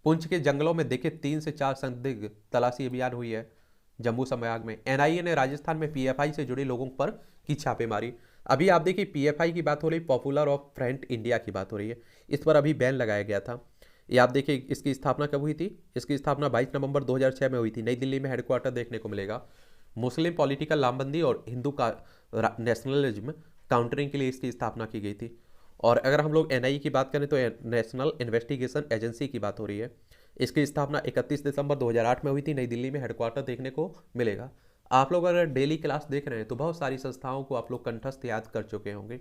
पुंछ के जंगलों में देखे 3 से 4 संदिग्ध, तलाशी अभियान हुई है। जम्मू संभाग में एनआईए ने राजस्थान में पीएफआई से जुड़े लोगों पर की छापेमारी। अभी आप देखिए पीएफआई की बात हो रही, पॉपुलर ऑफ फ्रंट इंडिया की बात हो रही है। इस पर अभी बैन लगाया गया था। ये आप देखिए इसकी स्थापना कब हुई थी, इसकी स्थापना 22 नवंबर 2006 में हुई थी। नई दिल्ली में हेडक्वार्टर देखने को मिलेगा। मुस्लिम पॉलिटिकल लामबंदी और हिंदू का नेशनलिज्म काउंटरिंग के लिए इसकी स्थापना की गई थी। और अगर हम लोग एनआईए की बात करें तो नेशनल इन्वेस्टिगेशन एजेंसी की बात हो रही है। इसकी स्थापना 31 दिसंबर 2008 में हुई थी। नई दिल्ली में हेडक्वार्टर देखने को मिलेगा। आप लोग अगर डेली क्लास देख रहे हैं तो बहुत सारी संस्थाओं को आप लोग कंठस्थ याद कर चुके होंगे।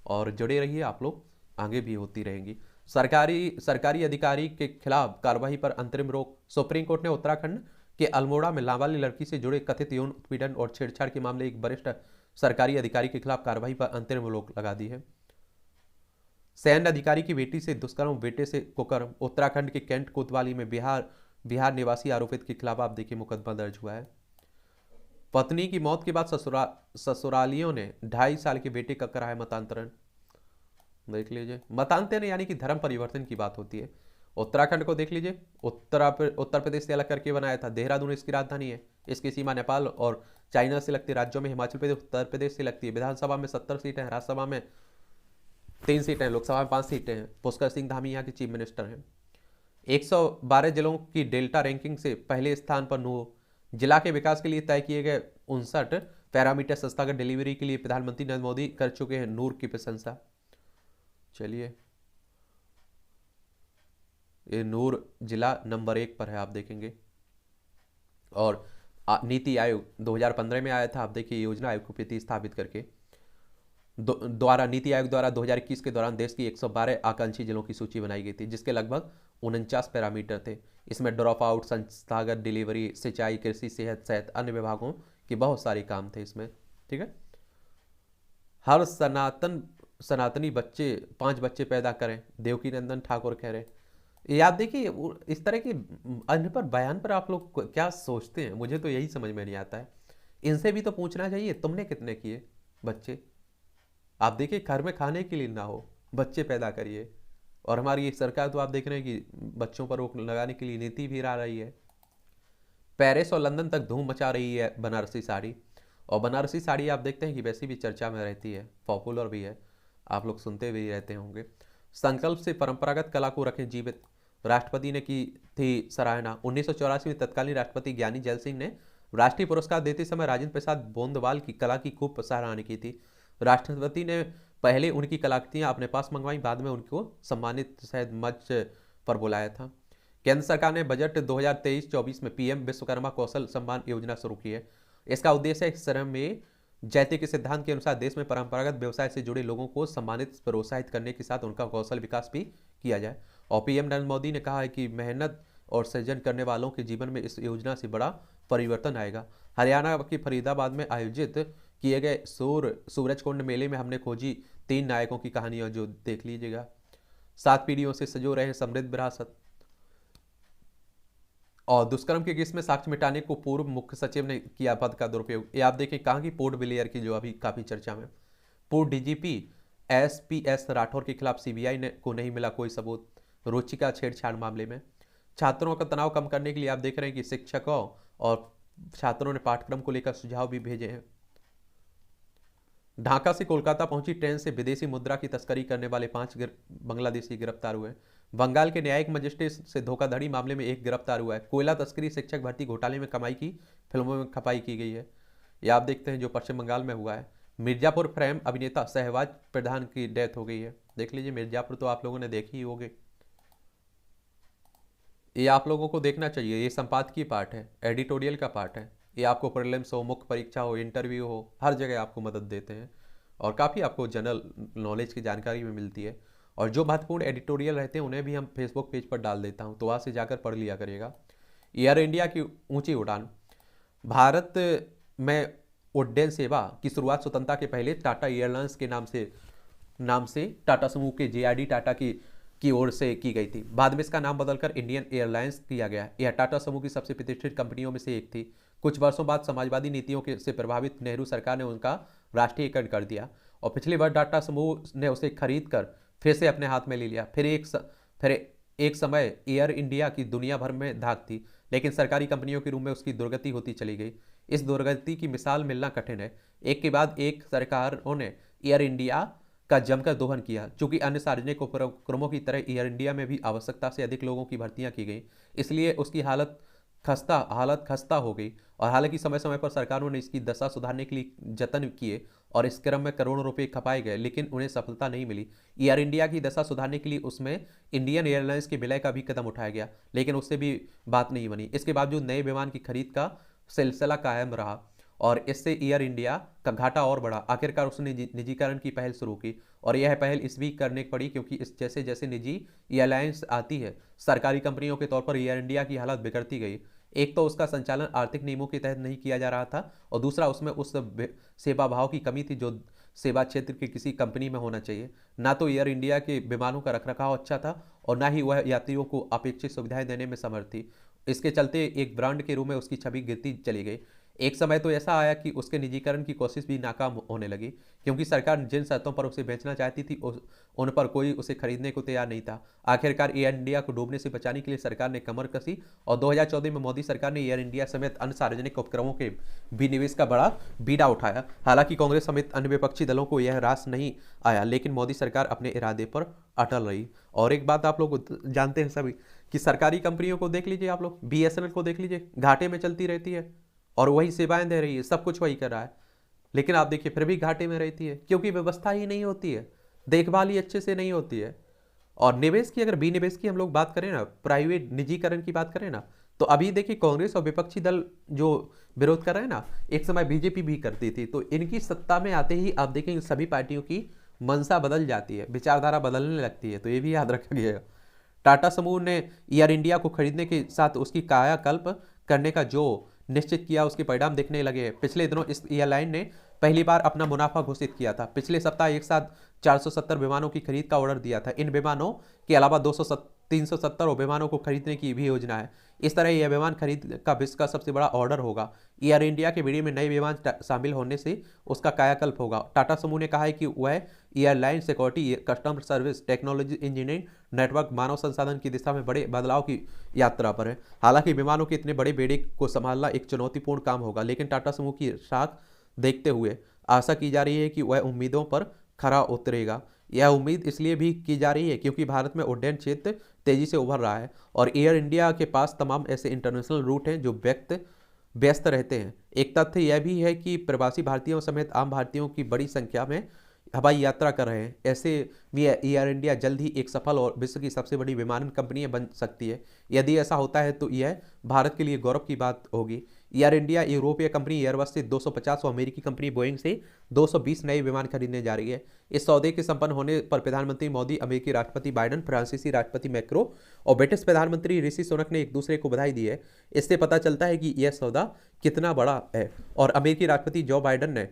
और जुड़े रहिए, आप लोग आगे भी होती रहेंगी। सरकारी अधिकारी के खिलाफ कार्रवाई पर अंतरिम रोक। सुप्रीम कोर्ट ने उत्तराखंड के अल्मोड़ा में नाबालिग लड़की से जुड़े कथित यौन उत्पीड़न और छेड़छाड़ के मामले एक वरिष्ठ सरकारी अधिकारी के खिलाफ कार्रवाई पर अंतरिम रोक लगा दी है। सैन्य अधिकारी की बेटी से दुष्कर्म, बेटे से कुकर्म। उत्तराखंड के कैंट कोतवाली में बिहार निवासी आरोपित के खिलाफ आप देखिए मुकदमा दर्ज हुआ है। पत्नी की मौत के बाद ससुरालियों ने 2.5 साल के बेटे का कराया मतांतरण। देख लीजिए, मतांतरण यानी कि धर्म परिवर्तन की बात होती है। उत्तराखंड को देख लीजिए, उत्तर प्रदेश से अलग करके बनाया था। देहरादून इसकी राजधानी है। इसकी सीमा नेपाल और चाइना से लगती है। राज्यों में हिमाचल प्रदेश, उत्तर प्रदेश से लगती है। विधानसभा में 70 सीटें हैं, राज्यसभा में 3 सीटें हैं, लोकसभा में 5 सीटें हैं। पुष्कर सिंह धामी यहाँ के चीफ मिनिस्टर हैं। 112 जिलों की डेल्टा रैंकिंग से पहले स्थान पर नूह। जिला के विकास के लिए तय किए गए 59 पैरामीटर संस्थागत डिलीवरी के लिए प्रधानमंत्री नरेंद्र मोदी कर चुके हैं नूर की प्रशंसा। चलिए, ये नूर जिला नंबर 1 पर है, आप देखेंगे। और नीति आयोग 2015 में आया था, आप देखिए, योजना आयोग को प्रतिस्थापित करके द्वारा नीति आयोग द्वारा 2021 के दौरान देश की 112 आकांक्षी जिलों की सूची बनाई गई थी, जिसके लगभग 49 पैरामीटर थे। इसमें ड्रॉप आउट, संस्थागत डिलीवरी, सिंचाई, कृषि, सेहत सहित अन्य विभागों के बहुत सारे काम थे इसमें। ठीक है, हर सनातनी बच्चे 5 बच्चे पैदा करें, देवकी नंदन ठाकुर कह रहे। ये आप देखिए, इस तरह के अन्य पर बयान पर आप लोग क्या सोचते हैं, मुझे तो यही समझ में नहीं आता है। इनसे भी तो पूछना चाहिए, तुमने कितने किए बच्चे। आप देखिए, घर में खाने के लिए ना हो, बच्चे पैदा करिए। और हमारी ये सरकार तो आप देख रहे हैं कि बच्चों पर रोक लगाने के लिए नीति भी ला रही है। पेरिस और लंदन तक धूम मचा रही है बनारसी साड़ी। और बनारसी साड़ी आप देखते हैं कि वैसी भी चर्चा में रहती है, पॉपुलर भी है, आप लोग सुनते भी रहते होंगे। संकल्प से परंपरागत कला को रखें जीवित, राष्ट्रपति ने की थी सराहना। 1984 में तत्कालीन राष्ट्रपति ज्ञानी जैल सिंह ने राष्ट्रीय पुरस्कार देते समय राजेंद्र प्रसाद गोंदवाल की कला की खूब सराहना की थी। राष्ट्रपति ने पहले उनकी कलाकृतियां अपने पास मंगवाई, बाद में उनको सम्मानित शायद मंच पर बुलाया था। केंद्र सरकार ने बजट 2023-24 में पीएम विश्वकर्मा कौशल सम्मान योजना शुरू की है। इसका उद्देश्य है श्रम में जैती के सिद्धांत के अनुसार देश में परंपरागत व्यवसाय से जुड़े लोगों को सम्मानित प्रोत्साहित करने के साथ उनका कौशल विकास भी किया जाए। और पीएम नरेंद्र मोदी ने कहा है कि मेहनत और सृजन करने वालों के जीवन में इस योजना से बड़ा परिवर्तन आएगा। हरियाणा के फरीदाबाद में आयोजित किए गए सूरजकुंड मेले में हमने खोजी 3 नायकों की कहानियां, जो देख लीजिएगा। 7 पीढ़ियों से सजो रहे समृद्ध विरासत। और दुष्कर्म के केस में साक्ष्य मिटाने को पूर्व मुख्य सचिव ने किया पद का दुरुपयोग। ये आप देखें, कहाँ की पोर्ट ब्लेयर की, जो अभी काफी चर्चा में। पूर्व डीजीपी एसपीएस राठौर के खिलाफ सीबीआई को नहीं मिला कोई सबूत, रुचिका छेड़छाड़ मामले में। छात्रों का तनाव कम करने के लिए आप देख रहे हैं कि शिक्षकों और छात्रों ने पाठ्यक्रम को लेकर सुझाव भी भेजे हैं। ढाका से कोलकाता पहुंची ट्रेन से विदेशी मुद्रा की तस्करी करने वाले 5 बांग्लादेशी गिरफ्तार हुए। बंगाल के न्यायिक मजिस्ट्रेट से धोखाधड़ी मामले में 1 गिरफ्तार हुआ है। कोयला तस्करी, शिक्षक भर्ती घोटाले में कमाई की फिल्मों में खपाई की गई है। यह आप देखते हैं जो पश्चिम बंगाल में हुआ है। मिर्जापुर फ्रेम अभिनेता सहवाज प्रधान की डेथ हो गई है। देख लीजिए, मिर्जापुर तो आप लोगों ने देखी ही होगी। ये आप लोगों को देखना चाहिए, ये संपादकीय पार्ट है, एडिटोरियल का पार्ट है। ये आपको प्रीलिम्स हो, मुख्य परीक्षा हो, इंटरव्यू हो, हर जगह आपको मदद देते हैं और काफ़ी आपको जनरल नॉलेज की जानकारी भी मिलती है। और जो महत्वपूर्ण एडिटोरियल रहते हैं उन्हें भी हम फेसबुक पेज पर डाल देता हूँ, तो वहाँ से जाकर पढ़ लिया करिएगा। एयर इंडिया की ऊंची उड़ान। भारत में उड्डयन सेवा की शुरुआत स्वतंत्रता के पहले टाटा एयरलाइंस के नाम से टाटा समूह के जेआरडी टाटा की ओर से की गई थी। बाद में इसका नाम बदलकर इंडियन एयरलाइंस किया गया। यह टाटा समूह की सबसे प्रतिष्ठित कंपनियों में से एक थी। कुछ वर्षों बाद समाजवादी नीतियों से प्रभावित नेहरू सरकार ने उनका राष्ट्रीयकरण कर दिया और पिछले वर्ष टाटा समूह ने उसे खरीद कर फिर से अपने हाथ में ले लिया। फिर एक समय एयर इंडिया की दुनिया भर में धाक थी, लेकिन सरकारी कंपनियों के रूप में उसकी दुर्गति होती चली गई। इस दुर्गति की मिसाल मिलना कठिन है। एक के बाद एक सरकारों ने एयर इंडिया का जमकर दोहन किया। चूंकि अन्य सार्वजनिक उपक्रमों की तरह एयर इंडिया में भी आवश्यकता से अधिक लोगों की भर्तियां की गई, इसलिए उसकी हालत खस्ता हो गई। और हालांकि समय समय पर सरकारों ने इसकी दशा सुधारने के लिए जतन किए और इस क्रम में करोड़ों रुपए खपाए गए, लेकिन उन्हें सफलता नहीं मिली। एयर इंडिया की दशा सुधारने के लिए उसमें इंडियन एयरलाइंस के विलय का भी कदम उठाया गया, लेकिन उससे भी बात नहीं बनी। इसके बावजूद नए विमान की खरीद का सिलसिला कायम रहा और इससे एयर इंडिया का घाटा और बढ़ा। आखिरकार उसने निजीकरण की पहल शुरू की और यह पहल इसलिए करनी पड़ी क्योंकि इस जैसे जैसे निजी एयरलाइंस आती है, सरकारी कंपनियों के तौर पर एयर इंडिया की हालत बिगड़ती गई। एक तो उसका संचालन आर्थिक नियमों के तहत नहीं किया जा रहा था और दूसरा उसमें उस सेवा भाव की कमी थी जो सेवा क्षेत्र की किसी कंपनी में होना चाहिए। ना तो एयर इंडिया के विमानों का रखरखाव अच्छा था और ना ही वह यात्रियों को अपेक्षित सुविधाएं देने में समर्थ थी। इसके चलते एक ब्रांड के रूप में उसकी छवि गिरती चली गई। एक समय तो ऐसा आया कि उसके निजीकरण की कोशिश भी नाकाम होने लगी, क्योंकि सरकार जिन शर्तों पर उसे बेचना चाहती थी उन पर कोई उसे खरीदने को तैयार नहीं था। आखिरकार एयर इंडिया को डूबने से बचाने के लिए सरकार ने कमर कसी और 2014 में मोदी सरकार ने एयर इंडिया समेत अन्य सार्वजनिक उपक्रमों के विनिवेश का बड़ा बीड़ा उठाया। हालांकि कांग्रेस समेत अन्य विपक्षी दलों को यह रास नहीं आया, लेकिन मोदी सरकार अपने इरादे पर अटल रही। और एक बात आप लोग जानते हैं सभी कि सरकारी कंपनियों को देख लीजिए, आप लोग बीएसएनएल को देख लीजिए, घाटे में चलती रहती है और वही सेवाएं दे रही है, सब कुछ वही कर रहा है, लेकिन आप देखिए फिर भी घाटे में रहती है, क्योंकि व्यवस्था ही नहीं होती है, देखभाल ही अच्छे से नहीं होती है। और निवेश की, अगर विनिवेश की हम लोग बात करें ना, प्राइवेट निजीकरण की बात करें ना, तो अभी देखिए कांग्रेस और विपक्षी दल जो विरोध कर रहे हैं ना, एक समय बीजेपी भी करती थी, तो इनकी सत्ता में आते ही आप देखेंगे सभी पार्टियों की मंशा बदल जाती है, विचारधारा बदलने लगती है। तो ये भी याद रखिएगा। टाटा समूह ने एयर इंडिया को खरीदने के साथ उसकी कायाकल्प करने का जो निश्चित किया, उसके परिणाम दिखने लगे हैं। पिछले दिनों इस एयरलाइन ने पहली बार अपना मुनाफा घोषित किया था। पिछले सप्ताह एक साथ 470 विमानों की खरीद का ऑर्डर दिया था। इन विमानों के अलावा 370 विमानों को खरीदने की भी योजना है। इस तरह यह विमान खरीद का विश्व का सबसे बड़ा ऑर्डर होगा। एयर इंडिया के बिक्री में नए विमान शामिल होने से उसका कायाकल्प होगा। टाटा समूह ने कहा है कि वह airline security, customer service, technology, engineering, network, मानव संसाधन की दिशा में बड़े बदलाव की यात्रा पर है। हालांकि विमानों के इतने बड़े बेड़े को संभालना एक चुनौतीपूर्ण काम होगा, लेकिन टाटा समूह की साख देखते हुए आशा की जा रही है कि वह उम्मीदों पर खरा उतरेगा। यह उम्मीद इसलिए भी की जा रही है क्योंकि भारत में उड्डयन क्षेत्र तेजी से उभर रहा है और एयर इंडिया के पास तमाम ऐसे इंटरनेशनल रूट हैं जो व्यस्त रहते हैं। एक तथ्य यह भी है कि प्रवासी भारतीयों समेत आम भारतीयों की बड़ी संख्या में हवाई यात्रा कर रहे हैं। ऐसे भी एयर इंडिया जल्द ही एक सफल और विश्व की सबसे बड़ी विमानन कंपनी बन सकती है। यदि ऐसा होता है तो यह भारत के लिए गौरव की बात होगी। एयर इंडिया यूरोपीय कंपनी एयरबस से 250 और अमेरिकी कंपनी बोइंग से 220 नए विमान खरीदने जा रही है। इस सौदे के संपन्न होने पर प्रधानमंत्री मोदी, अमेरिकी राष्ट्रपति बाइडेन, फ्रांसीसी राष्ट्रपति मैक्रो और ब्रिटिश प्रधानमंत्री ऋषि सुनक ने एक दूसरे को बधाई दी है। इससे पता चलता है कि यह सौदा कितना बड़ा है। और अमेरिकी राष्ट्रपति जो बाइडेन ने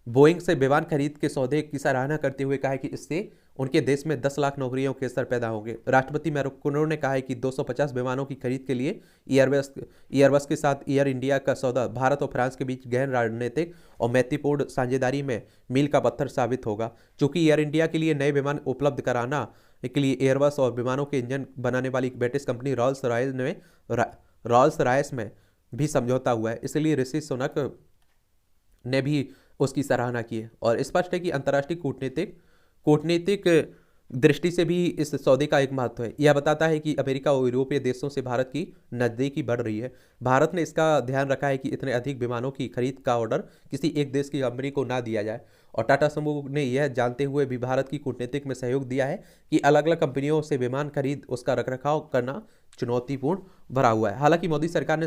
बोइंग से विमान खरीद के सौदे की सराहना करते हुए कहा है कि इससे उनके देश में 10 लाख नौकरियों के अवसर पैदा होंगे। राष्ट्रपति मैक्रों ने कहा है कि 250 विमानों की खरीद के लिए एयरबस के साथ एयर इंडिया का सौदा भारत और फ्रांस के बीच गहन राजनीतिक और मैत्रीपूर्ण साझेदारी में मील का पत्थर साबित होगा। चूंकि एयर इंडिया के लिए नए विमान उपलब्ध कराना के लिए एयरबस और विमानों के इंजन बनाने वाली ब्रिटिश कंपनी रॉल्स रॉयस में भी समझौता हुआ है, इसलिए ऋषि सुनक ने भी उसकी सराहना की है। और स्पष्ट है कि अंतर्राष्ट्रीय कूटनीतिक दृष्टि से भी इस सौदे का एक महत्व है। यह बताता है कि अमेरिका और यूरोपीय देशों से भारत की नज़दीकी बढ़ रही है। भारत ने इसका ध्यान रखा है कि इतने अधिक विमानों की खरीद का ऑर्डर किसी एक देश की कंपनी को ना दिया जाए। और टाटा समूह ने यह जानते हुए भी भारत की कूटनीतिक में सहयोग दिया है कि अलग अलग कंपनियों से विमान खरीद उसका रखरखाव करना चुनौतीपूर्ण भरा हुआ है। हालांकि मोदी सरकार ने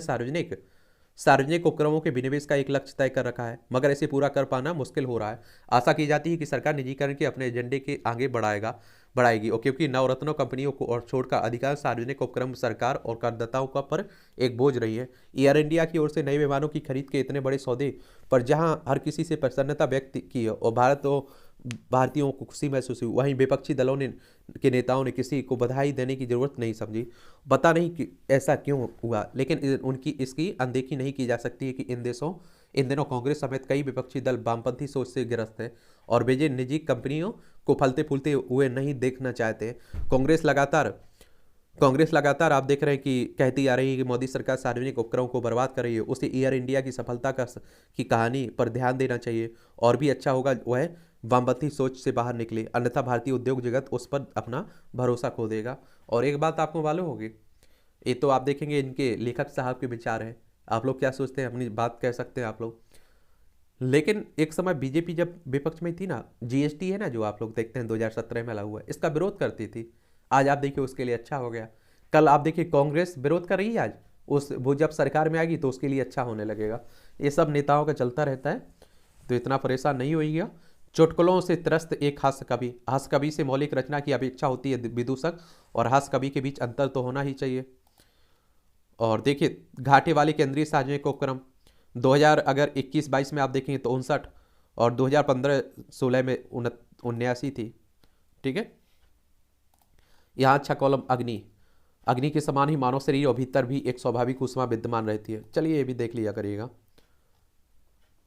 सार्वजनिक उपक्रमों के विनिवेश का एक लक्ष्य तय कर रखा है, मगर इसे पूरा कर पाना मुश्किल हो रहा है। आशा की जाती है कि सरकार निजीकरण के अपने एजेंडे के आगे बढ़ाएगी और क्योंकि नवरत्नों कंपनियों को और छोड़कर अधिकांश सार्वजनिक उपक्रम सरकार और करदाताओं का पर एक बोझ रही है। एयर इंडिया की ओर से नए विमानों की खरीद के इतने बड़े सौदे पर जहां हर किसी से प्रसन्नता व्यक्त की है और भारतीयों को खुशी महसूस हुई, वहीं विपक्षी दलों के नेताओं ने किसी को बधाई देने की जरूरत नहीं समझी। पता नहीं कि ऐसा क्यों हुआ, लेकिन इसकी अनदेखी नहीं की जा सकती है कि इन दिनों कांग्रेस समेत कई विपक्षी दल वामपंथी सोच से ग्रस्त हैं और वे निजी कंपनियों को फलते फूलते हुए नहीं देखना चाहते। कांग्रेस लगातार आप देख रहे हैं कि कहती आ रही है कि मोदी सरकार सार्वजनिक उपक्रमों को बर्बाद कर रही है। उसे एयर इंडिया की सफलता की कहानी पर ध्यान देना चाहिए और भी अच्छा होगा वह वामपंथी सोच से बाहर निकले, अन्यथा भारतीय उद्योग जगत उस पर अपना भरोसा खो देगा। और एक बात आपको मालूम होगी, ये तो आप देखेंगे इनके लेखक साहब के विचार हैं, आप लोग क्या सोचते हैं अपनी बात कह सकते हैं आप लोग। लेकिन एक समय बीजेपी जब विपक्ष में थी ना, जीएसटी है ना जो आप लोग देखते हैं 2017 में लागू हुआ, इसका विरोध करती थी। आज आप देखिए उसके लिए अच्छा हो गया। कल आप देखिए कांग्रेस विरोध कर रही है, आज वो जब सरकार में आएगी तो उसके लिए अच्छा होने लगेगा। ये सब नेताओं का चलता रहता है, तो इतना परेशान नहीं होइएगा। चुटकुलों से त्रस्त एक हास्य कवि से मौलिक रचना की अपेक्षा होती है विदूषक और हास्य कवि के बीच अंतर तो होना ही चाहिए। और देखिए घाटे वाले केंद्रीय सार्वजनिक उपक्रम 2000 अगर 21-22 में आप देखेंगे तो 59 और 2015-16 में 79 थी। ठीक है, यहाँ अच्छा कॉलम अग्नि के समान ही मानव शरीर और भीतर भी एक स्वाभाविक ऊष्मा विद्यमान रहती है। चलिए ये भी देख लिया करिएगा।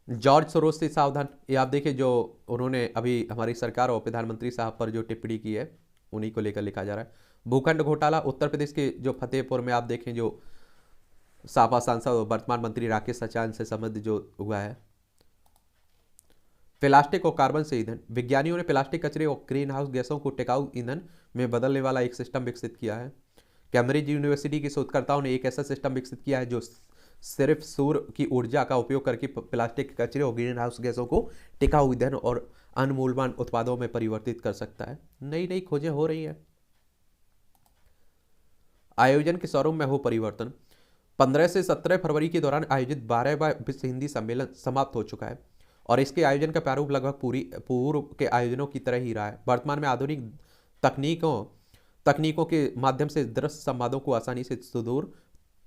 जॉर्ज सोरोस से सावधान, ये आप देखिए जो उन्होंने अभी हमारी सरकार और प्रधानमंत्री साहब पर जो टिप्पणी की है, उन्हीं को लेकर लिखा जा रहा है। भूखंड घोटाला, उत्तर प्रदेश के जो फतेहपुर में आप देखें जो सापा सांसद और वर्तमान मंत्री राकेश सचान से संबंधित जो हुआ है। प्लास्टिक और कार्बन से ईंधन, विज्ञानियों ने प्लास्टिक कचरे और ग्रीन हाउस गैसों को टिकाऊ ईंधन में बदलने वाला एक सिस्टम विकसित किया है। कैम्ब्रिज यूनिवर्सिटी के शोधकर्ताओं ने एक ऐसा सिस्टम विकसित किया है जो सिर्फ सूर्य की ऊर्जा का उपयोग करके प्लास्टिक के कचरे और ग्रीन हाउस गैसों को टिकाऊ ईंधन और अनमूल्यवान उत्पादों में परिवर्तित कर सकता है। नई नई खोजें हो रही हैं। आयोजन के स्वरूप में हो परिवर्तन, 15 से 17 फरवरी के दौरान आयोजित 12वां विश्व हिंदी सम्मेलन समाप्त हो चुका है और इसके आयोजन का प्रारूप लगभग पूरी पूर्व के आयोजनों की तरह ही रहा है। वर्तमान में आधुनिक तकनीकों तकनीकों के माध्यम से दृश्य संवादों को आसानी से सुदूर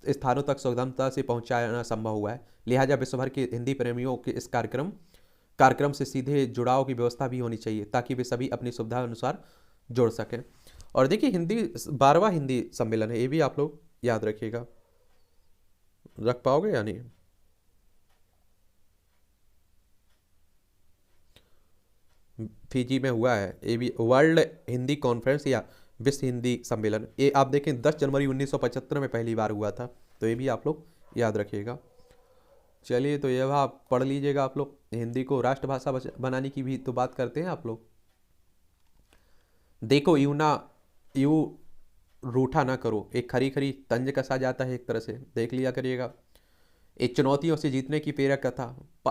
स्थानों तक सुगमता से पहुंचाना संभव हुआ है। लिहाजा विश्व भर के हिंदी प्रेमियों के इस कार्यक्रम से सीधे जुड़ाव की व्यवस्था भी होनी चाहिए ताकि वे सभी अपनी सुविधा अनुसार जुड़ सकें। और देखिए हिंदी 12वां हिंदी सम्मेलन है, ये भी आप लोग याद रखिएगा। रख पाओगे या नहीं? फिजी में हुआ है ये भी, वर्ल्ड हिंदी कॉन्फ्रेंस या विश्व हिंदी सम्मेलन। ये आप देखें 10 जनवरी 1975 में पहली बार हुआ था, तो ये भी आप लोग याद रखिएगा। चलिए, तो यह आप पढ़ लीजिएगा। आप लोग हिंदी को राष्ट्रभाषा बनाने की भी तो बात करते हैं आप लोग। देखो यू रूठा ना करो, एक खरी खरी तंज कसा जाता है, एक तरह से देख लिया करिएगा। एक चुनौतियों से जीतने की प्रेरक कथा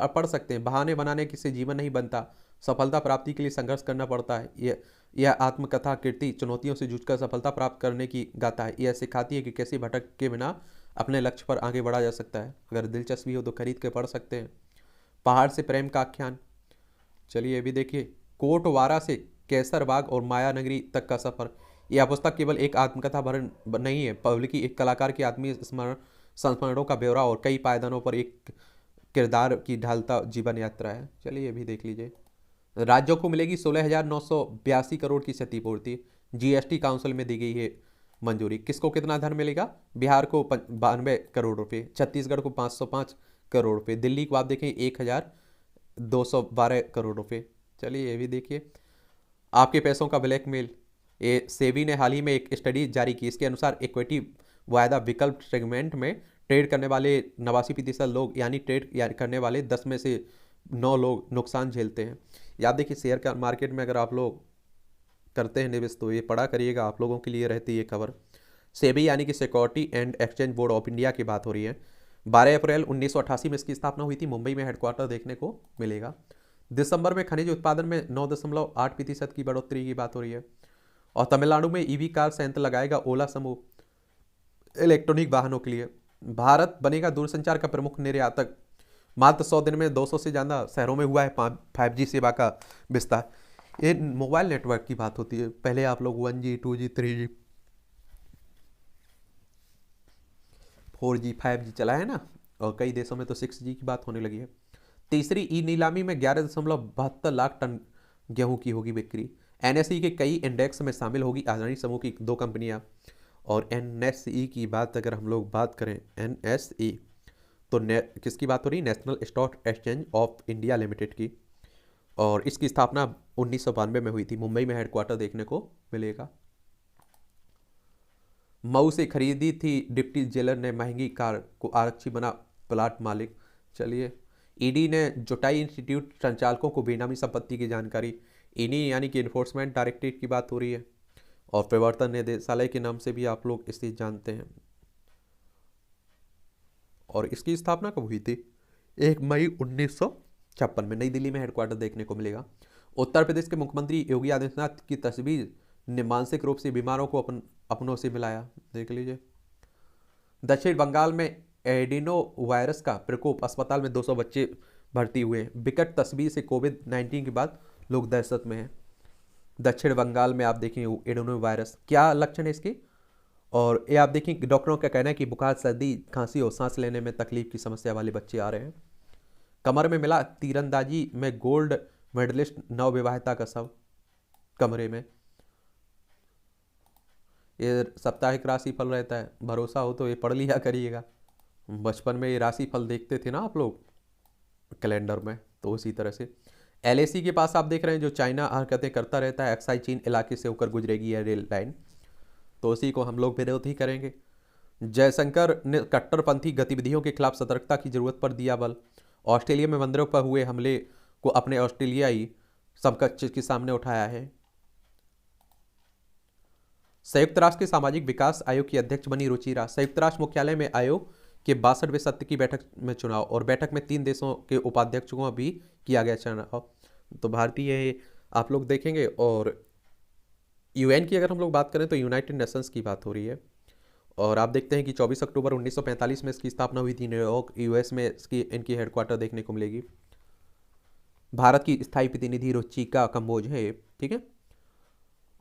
पढ़ सकते हैं। बहाने बनाने से जीवन नहीं बनता, सफलता प्राप्ति के लिए संघर्ष करना पड़ता है। यह आत्मकथा कीर्ति चुनौतियों से जूझकर सफलता प्राप्त करने की गाथा है। यह सिखाती है कि कैसे भटक के बिना अपने लक्ष्य पर आगे बढ़ा जा सकता है। अगर दिलचस्पी हो तो खरीद के पढ़ सकते हैं। पहाड़ से प्रेम का आख्यान, चलिए ये भी देखिए। कोटवारा से केसरबाग और माया नगरी तक का सफर, यह पुस्तक केवल एक आत्मकथा भर नहीं है, बल्कि एक कलाकार की आत्मीय संस्मरणों का ब्यौरा और कई पायदानों पर एक किरदार की ढालता जीवन यात्रा है। चलिए ये भी देख लीजिए। राज्यों को मिलेगी 16,982 करोड़ की क्षतिपूर्ति, जीएसटी काउंसिल में दी गई है मंजूरी। किसको कितना धन मिलेगा? बिहार को 92 करोड़ रुपए, छत्तीसगढ़ को 505 करोड़ रुपए, दिल्ली को आप देखें 1,212 करोड़ रुपए। चलिए ये भी देखिए। आपके पैसों का ब्लैकमेल, ये सेबी ने हाल ही में एक स्टडी जारी की। इसके अनुसार इक्विटी वायदा विकल्प सेगमेंट में ट्रेड करने वाले 89% लोग, यानी ट्रेड करने वाले 10 में से 9 लोग नुकसान झेलते हैं। याद देखिए, शेयर का मार्केट में अगर आप लोग करते हैं निवेश तो ये पढ़ा करिएगा, आप लोगों के लिए रहती है खबर। सेबी यानी कि security and exchange board of India की बात हो रही है। 12 अप्रैल 1988 में इसकी स्थापना हुई थी। मुंबई में हेडक्वार्टर देखने को मिलेगा। दिसंबर में खनिज उत्पादन में 9.8% की बढ़ोतरी की बात हो रही है। और तमिलनाडु में ईवी कार संयंत्र लगाएगा ओला समूह इलेक्ट्रॉनिक वाहनों के लिए। भारत बनेगा दूरसंचार का प्रमुख निर्यातक। मात्र 100 दिन में 200 से ज़्यादा शहरों में हुआ है 5G सेवा का विस्तार। ये मोबाइल नेटवर्क की बात होती है। पहले आप लोग 1G 2G 3G 4G 5G चला है ना, और कई देशों में तो 6G की बात होने लगी है। तीसरी ई नीलामी में 11.72 लाख टन गेहूं की होगी बिक्री। एनएसई के कई इंडेक्स में शामिल होगी अदानी समूह की 2 कंपनियां। और एनएसई की बात अगर हम लोग बात करें, एनएसई तो किसकी बात हो रही? National stock exchange of India limited की। और इसकी स्थापना 1992 में हुई थी। मुंबई में हेडक्वार्टर देखने को मिलेगा। मऊ से खरीदी थी डिप्टी जेलर ने महंगी कार को आरक्षी बना प्लाट मालिक। चलिए, ईडी ने जुटाई इंस्टीट्यूट संचालकों को बेनामी संपत्ति की जानकारी। ईडी यानी कि इन्फोर्समेंट डायरेक्टरेट की बात हो रही है। और प्रवर्तन निदेशालय के नाम से भी आप लोग इसे जानते हैं। और इसकी स्थापना कब हुई थी? 1 मई 1956 में नई दिल्ली में हेडक्वार्टर देखने को मिलेगा। उत्तर प्रदेश के मुख्यमंत्री योगी आदित्यनाथ की तस्वीर ने मानसिक रूप से बीमारों को अपनों से मिलाया। देख लीजिए। दक्षिण बंगाल में एडिनो वायरस का प्रकोप, अस्पताल में 200 बच्चे भर्ती हुए हैं। विकट तस्वीर से कोविड-19 के बाद लोग दहशत में हैं। दक्षिण बंगाल में आप देखें एडिनो वायरस, क्या लक्षण है इसके? और ये आप देखें, डॉक्टरों का कहना है कि बुखार, सर्दी, खांसी और सांस लेने में तकलीफ की समस्या वाले बच्चे आ रहे हैं। कमर में मिला तीरंदाजी में गोल्ड मेडलिस्ट नवविवाहिता का शव कमरे में। ये साप्ताहिक राशि फल रहता है, भरोसा हो तो ये पढ़ लिया करिएगा। बचपन में ये राशि फल देखते थे ना आप लोग। कैलेंडर में। तो उसी तरह से एलएसी के पास आप देख रहे हैं जो चाइना हरकतें करता रहता है, एक्साई चीन इलाके से होकर गुजरेगी यह रेल लाइन, तो उसी को हम लोग विरोध ही करेंगे। जयशंकर ने कट्टरपंथी गतिविधियों के खिलाफ सतर्कता की जरूरत पर दिया बल। ऑस्ट्रेलिया में मंदिरों पर हुए हमले को अपने ऑस्ट्रेलियाई समकक्ष के सामने उठाया है। संयुक्त राष्ट्र के सामाजिक विकास आयोग की अध्यक्ष बनी रुचिरा। संयुक्त राष्ट्र मुख्यालय में आयोग के 62वें सत्र की बैठक में चुनाव, और बैठक में 3 देशों के उपाध्यक्षों को भी किया गया चुनाव। तो भारतीय आप लोग देखेंगे। और यूएन की अगर हम लोग बात करें तो यूनाइटेड नेशंस की बात हो रही है। और आप देखते हैं कि 24 अक्टूबर 1945 में इसकी स्थापना हुई थी। न्यूयॉर्क यूएस में इनकी हेडक्वार्टर देखने को मिलेगी। भारत की स्थायी प्रतिनिधि रुचिका कंबोज है, ठीक है।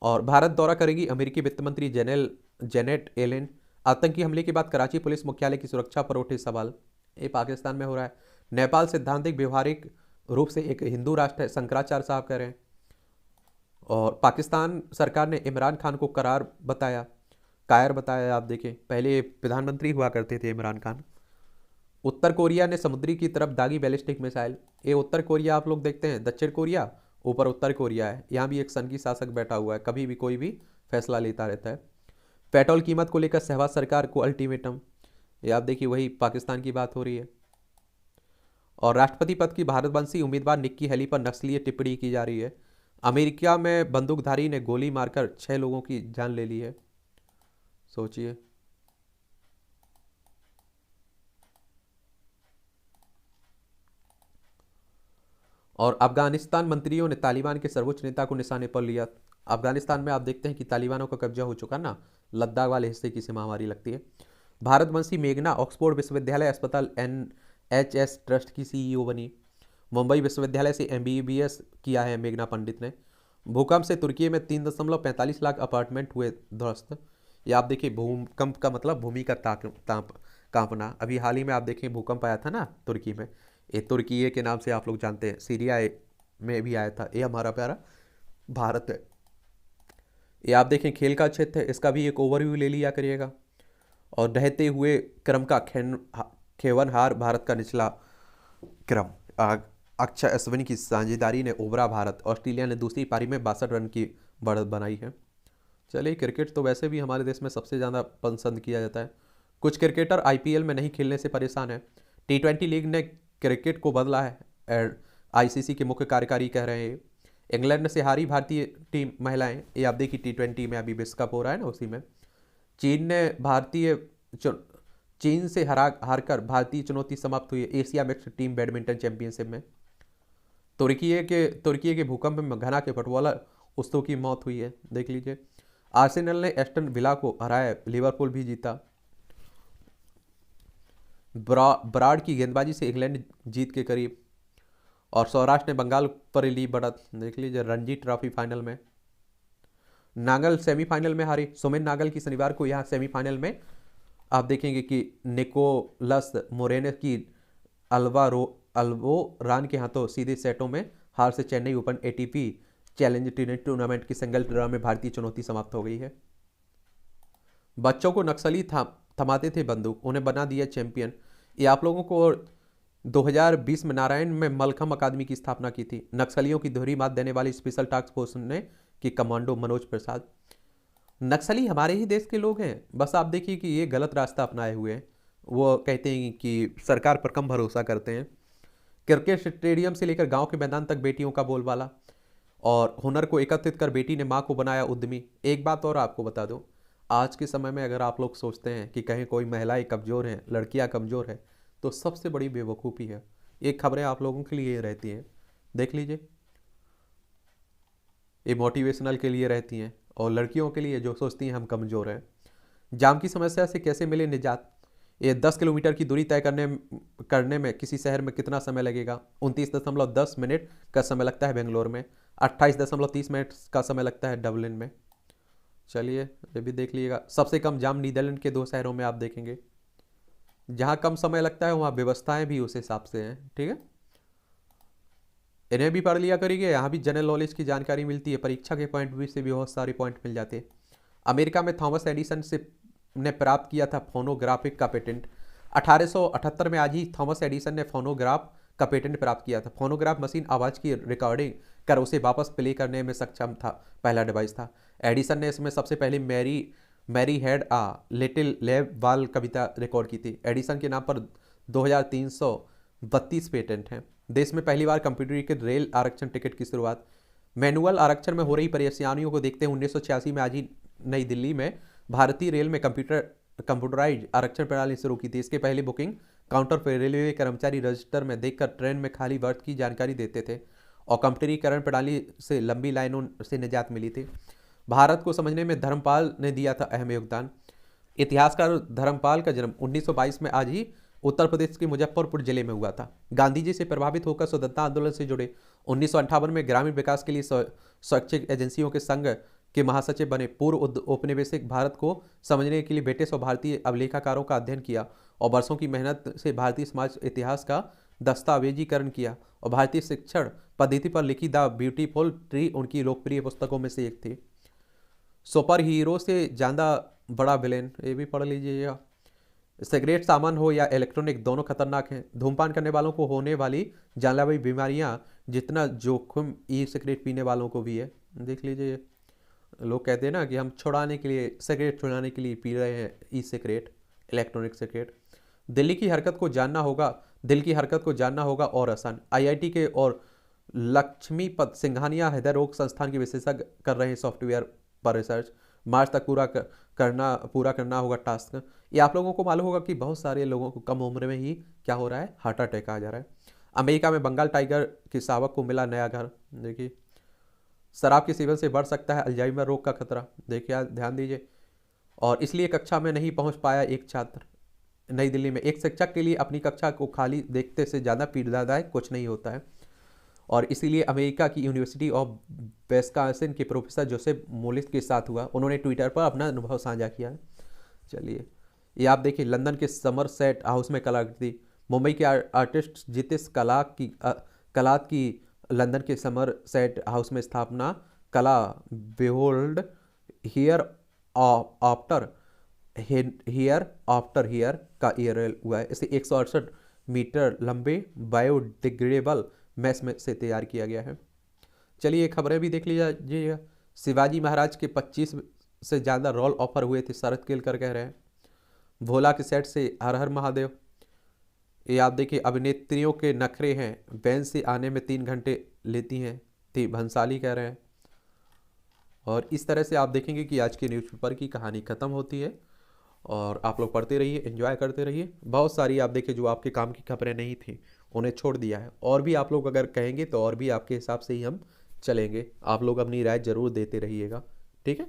और भारत दौरा करेगी अमेरिकी वित्त मंत्री जेनेट एलेन। आतंकी हमले के बाद कराची पुलिस मुख्यालय की सुरक्षा पर उठे सवाल। ये पाकिस्तान में हो रहा है। नेपाल सैद्धांतिक व्यवहारिक रूप से एक हिंदू राष्ट्र है, शंकराचार्य साहब कह रहे हैं। और पाकिस्तान सरकार ने इमरान खान को कायर बताया। आप देखें, पहले प्रधानमंत्री हुआ करते थे इमरान खान। उत्तर कोरिया ने समुद्री की तरफ दागी बैलिस्टिक मिसाइल। ये उत्तर कोरिया आप लोग देखते हैं, दक्षिण कोरिया ऊपर उत्तर कोरिया है, यहाँ भी एक संघी शासक बैठा हुआ है, कभी भी कोई भी फैसला लेता रहता है। पेट्रोल कीमत को लेकर शहबाज सरकार को अल्टीमेटम। ये आप देखिए वही पाकिस्तान की बात हो रही है। और राष्ट्रपति पद की भारतवंशी उम्मीदवार निक्की हेली पर नक्सलीय टिप्पणी की जा रही है। अमेरिका में बंदूकधारी ने गोली मारकर 6 लोगों की जान ले ली है, सोचिए। और अफगानिस्तान मंत्रियों ने तालिबान के सर्वोच्च नेता को निशाने पर लिया। अफगानिस्तान में आप देखते हैं कि तालिबानों का कब्जा हो चुका ना, लद्दाख वाले हिस्से की सीमा हमारी लगती है। भारतवंशी मेघना ऑक्सफोर्ड विश्वविद्यालय अस्पताल NHS ट्रस्ट की CEO बनी। मुंबई विश्वविद्यालय से MBBS किया है मेघना पंडित ने। भूकंप से तुर्की में 3.45 लाख अपार्टमेंट हुए ध्वस्त। या आप देखिए, भूकंप का मतलब भूमि का कांपना। अभी हाल ही में आप देखें भूकंप आया था ना तुर्की में, ये तुर्की के नाम से आप लोग जानते हैं, सीरिया में भी आया था। ये हमारा प्यारा भारत है। ये आप देखें खेल का क्षेत्र है, इसका भी एक ओवरव्यू ले लिया करिएगा। और ढहते हुए क्रम का खेवनहार भारत का निचला क्रम। अक्षय अश्विनी की साझेदारी ने उभरा भारत। ऑस्ट्रेलिया ने दूसरी पारी में 62 रन की बढ़त बनाई है। चलिए, क्रिकेट तो वैसे भी हमारे देश में सबसे ज़्यादा पसंद किया जाता है। कुछ क्रिकेटर IPL में नहीं खेलने से परेशान है। T20 लीग ने क्रिकेट को बदला है, ICC के मुख्य कार्यकारी कह रहे हैं। इंग्लैंड से हारी भारतीय टीम महिलाएं। ये आप देखिए T20 में अभी विश्व कप हो रहा है ना, उसी में चीन से हारकर भारतीय चुनौती समाप्त हुई। Asia mixed team badminton championship में तुर्की के भूकंप में घना के फुटबॉलर उस्तों की मौत हुई है, देख लीजिए। आर्सेनल ने एस्टन विला को हराया, लिवरपूल भी जीता। बराड की गेंदबाजी से इंग्लैंड जीत के करीब। और सौराष्ट्र ने बंगाल पर ली बढ़त, देख लीजिए। रणजी ट्रॉफी फाइनल में नागल सेमीफाइनल में हारी। सुमिन नागल की शनिवार को यहाँ सेमीफाइनल में आप देखेंगे कि निकोलस मोरेने की अल्वोरान के हाथों सीधे सेटों में हार से Chennai open ATP challenge tennis tournament की सिंगल ड्रॉ में भारतीय चुनौती समाप्त हो गई है। बच्चों को नक्सली थमाते थे बंदूक, उन्हें बना दिया चैंपियन। ये आप लोगों को 2020 में नारायण में मलखम अकादमी की स्थापना की थी। नक्सलियों की दोहरी मात देने वाली स्पेशल टास्क फोर्स ने की कमांडो मनोज प्रसाद। नक्सली हमारे ही देश के लोग हैं, बस आप देखिए कि ये गलत रास्ता अपनाए हुए हैं। वो कहते हैं कि सरकार पर कम भरोसा करते हैं। क्रिकेट स्टेडियम से लेकर गांव के मैदान तक बेटियों का बोलबाला। और हुनर को एकत्रित कर बेटी ने माँ को बनाया उद्यमी। एक बात और आपको बता दूं, आज के समय में अगर आप लोग सोचते हैं कि कहीं कोई महिलाएं कमज़ोर हैं, लड़कियां कमज़ोर हैं, तो सबसे बड़ी बेवकूफ़ी है। ये खबरें आप लोगों के लिए रहती हैं, देख लीजिए। ये मोटिवेशनल के लिए रहती हैं, और लड़कियों के लिए जो सोचती हैं हम कमज़ोर हैं। जाम की समस्या से कैसे मिले निजात। ये 10 किलोमीटर की दूरी तय करने में किसी शहर में कितना समय लगेगा। 29.10 मिनट का समय लगता है बेंगलोर में। 28.30 मिनट का समय लगता है डबलिन में। चलिए ये भी देख लीजिएगा। सबसे कम जाम नीदरलैंड के 2 शहरों में आप देखेंगे। जहाँ कम समय लगता है वहाँ व्यवस्थाएं भी उस हिसाब से हैं, ठीक है। इन्हें भी पढ़ लिया करिए, यहाँ भी जनरल नॉलेज की जानकारी मिलती है। परीक्षा के पॉइंट व्यू से भी बहुत सारे पॉइंट मिल जाते हैं। अमेरिका में थॉमस एडिसन ने प्राप्त किया था फोनोग्राफिक का पेटेंट। 1878 में आज ही थॉमस एडिसन ने फोनोग्राफ का पेटेंट प्राप्त किया था। फोनोग्राफ मशीन आवाज़ की रिकॉर्डिंग कर उसे वापस प्ले करने में सक्षम था, पहला डिवाइस था। एडिसन ने इसमें सबसे पहले Mary Mary had a little lamb वाल कविता रिकॉर्ड की थी। एडिसन के नाम पर 2332 पेटेंट हैं। देश में पहली बार कंप्यूटरीकृत रेल आरक्षण टिकट की शुरुआत। मैनुअल आरक्षण में हो रही परेशानियों को देखते हुए 1986 में आज ही नई दिल्ली में भारतीय रेल में कंप्यूटराइज आरक्षण प्रणाली शुरू की थी। इसके पहले बुकिंग काउंटर पर रेलवे कर्मचारी रजिस्टर में देखकर ट्रेन में खाली बर्थ की जानकारी देते थे और कंप्यूटरीकरण प्रणाली से लंबी लाइनों से निजात मिली थी। भारत को समझने में धर्मपाल ने दिया था अहम योगदान। इतिहासकार धर्मपाल का जन्म 1922 में आज ही उत्तर प्रदेश के मुजफ्फरपुर जिले में हुआ था। गांधी जी से प्रभावित होकर स्वतंत्रता आंदोलन से जुड़े 1958 में ग्रामीण विकास के लिए स्वैच्छिक एजेंसियों के संघ के महासचिव बने। पूर्व औपनिवेशिक भारत को समझने के लिए ब्रिटिश और भारतीय अभिलेखाकारों का अध्ययन किया और वर्षों की मेहनत से भारतीय समाज इतिहास का दस्तावेजीकरण किया और भारतीय शिक्षण पद्धति पर लिखी द ब्यूटीफुल ट्री उनकी लोकप्रिय पुस्तकों में से एक थी। सुपर हीरो से ज़्यादा बड़ा विलेन, ये भी पढ़ लीजिएगा। सिगरेट सामान हो या इलेक्ट्रॉनिक, दोनों खतरनाक हैं। धूमपान करने वालों को होने वाली जानलेवा बीमारियां जितना जोखिम ई सिगरेट पीने वालों को भी है। देख लीजिए, लोग कहते हैं ना कि हम छुड़ाने के लिए, सिगरेट छुड़ाने के लिए पी रहे हैं ई सिगरेट, इलेक्ट्रॉनिक सिगरेट। दिल की हरकत को जानना होगा और आसान। आईआईटी के और लक्ष्मीपत सिंघानिया हृदय रोग संस्थान के विशेषज्ञ कर रहे हैं सॉफ्टवेयर पर रिसर्च। मार्च तक पूरा करना होगा टास्क। ये आप लोगों को मालूम होगा कि बहुत सारे लोगों को कम उम्र में ही क्या हो रहा है, हार्ट अटैक आ जा रहा है। अमेरिका में बंगाल टाइगर के शावक को मिला नया घर। देखिए, शराब के सेवन से बढ़ सकता है अल्जाइमर रोग का खतरा। देखिए, ध्यान दीजिए। और इसलिए कक्षा में नहीं पहुंच पाया एक छात्र। नई दिल्ली में एक शिक्षक के लिए अपनी कक्षा को खाली देखते से ज़्यादा पीड़ादायक कुछ नहीं होता है। और इसीलिए अमेरिका की यूनिवर्सिटी ऑफ विस्कॉन्सिन के प्रोफेसर जोसेफ मोलिस के साथ हुआ। उन्होंने ट्विटर पर अपना अनुभव साझा किया है। चलिए, ये आप देखिए, लंदन के समरसेट हाउस में कलाकृति। मुंबई के आर्टिस्ट जितेश कलात की लंदन के समरसेट हाउस में स्थापना। कला बिहोल्ड हियर आफ्टर हियर का ईयर हुआ है। इसे 168 मीटर लंबे बायोडिग्रेडेबल मैस में से तैयार किया गया है। चलिए, खबरें भी देख लीजिए। शिवाजी महाराज के 25 से ज़्यादा रोल ऑफर हुए थे, शरद केलकर कह रहे हैं। भोला के सेट से हर हर महादेव। ये आप देखिए, अभिनेत्रियों के नखरे हैं, वैन से आने में 3 घंटे लेती हैं, थी भंसाली कह रहे हैं। और इस तरह से आप देखेंगे कि आज के न्यूज़पेपर की कहानी ख़त्म होती है। और आप लोग पढ़ते रहिए, एंजॉय करते रहिए। बहुत सारी आप देखिए जो आपके काम की खबरें नहीं थी उन्हें छोड़ दिया है। और भी आप लोग अगर कहेंगे तो और भी आपके हिसाब से ही हम चलेंगे। आप लोग अपनी राय ज़रूर देते रहिएगा, ठीक है।